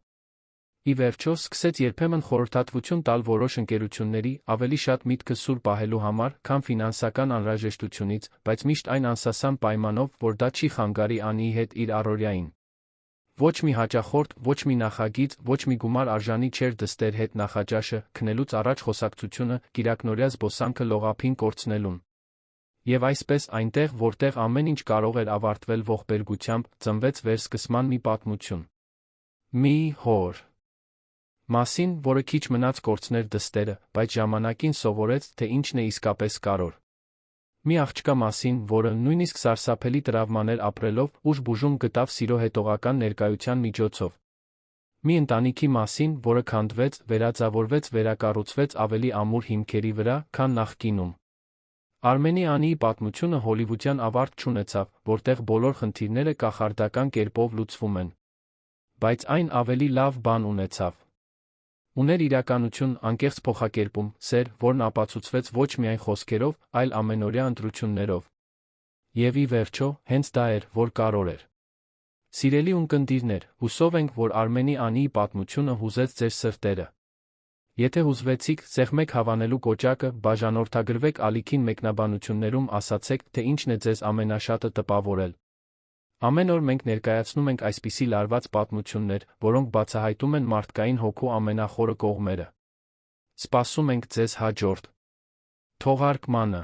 [SPEAKER 1] Ի վերջո, սկսեց երբեմն խորհրդատվություն տալ որոշ ընկերությունների, ավելի շատ միտքը սուր պահելու համար, քան ֆինանսական անհրաժեշտությունից, բայց միշտ այն անսասան պայմանով, որ դա չի խանգարի Անիի հետ իր առօրյային։ Ոչ մի հաճախորդ, ոչ մի նախագիծ, ոչ մի գումար արժանի չէր դստեր հետ նախաճաշը, քնելուց առաջ խոսակցությունը, կիրակնօրյա զբոսանքը լողափին կորցնելուն։ Եվ այսպես, այնտեղ, որտեղ ամեն ինչ կարող էր ավարտվել ողբերգությամբ, ծնվեց վերսկսման մի պատմություն։ Մի հոր մասին, որը քիչ մնաց կորցներ դստերը, բայց ժամանակին սովորեց, թե ինչն է իսկապես կարոր։ Մի աղջկա մասին, որը, նույնիսկ սարսափելի տրավմաներ ապրելով, ուժ-բուժում գտավ սիրո հետողական ներկայության միջոցով։ Մի ընտանիքի մասին, որը քանդվեց, վերաձավորվեց, վերակառուցվեց ավելի ամուր հիմքերի վրա, քան նախկինում։ Արմենի Անիի պատմությունը հոլիվուդյան ավարտ չունեցավ, որտեղ բոլոր խնդիրները կախարդական կերպով լուծվում են։ Բայց այն ավելի լավ բան ունեցավ։ Ուներ իրականություն, անկեղծ փոխակերպում, սեր, որն ապացուցվեց ոչ միայն խոսքերով, այլ ամենօրյա ընտրություններով։ Եվ ի վերջո, հենց դա էր, որ կարոր էր։ Սիրելի ունկնդիրներ, հուսով ենք, որ Արմենի Անիի պատմությունը հուզեց ձեր սրտերը։ Եթե հուզվեցիք, սեղմեք հավանելու կոճակը, բաժանորդագրվեք ալիքին մեկնաբանություններում, ասացեք, թե ինչն է ձեզ ամենաշատը տպավորել։ Ամեն օր մենք ներկայացնում ենք այսպիսի լարված պատմություններ, որոնք բացահայտում են մարդկային հոգու ամենախորը կողմերը։ Սպասում ենք ձեզ հաջորդ թողարկմանը։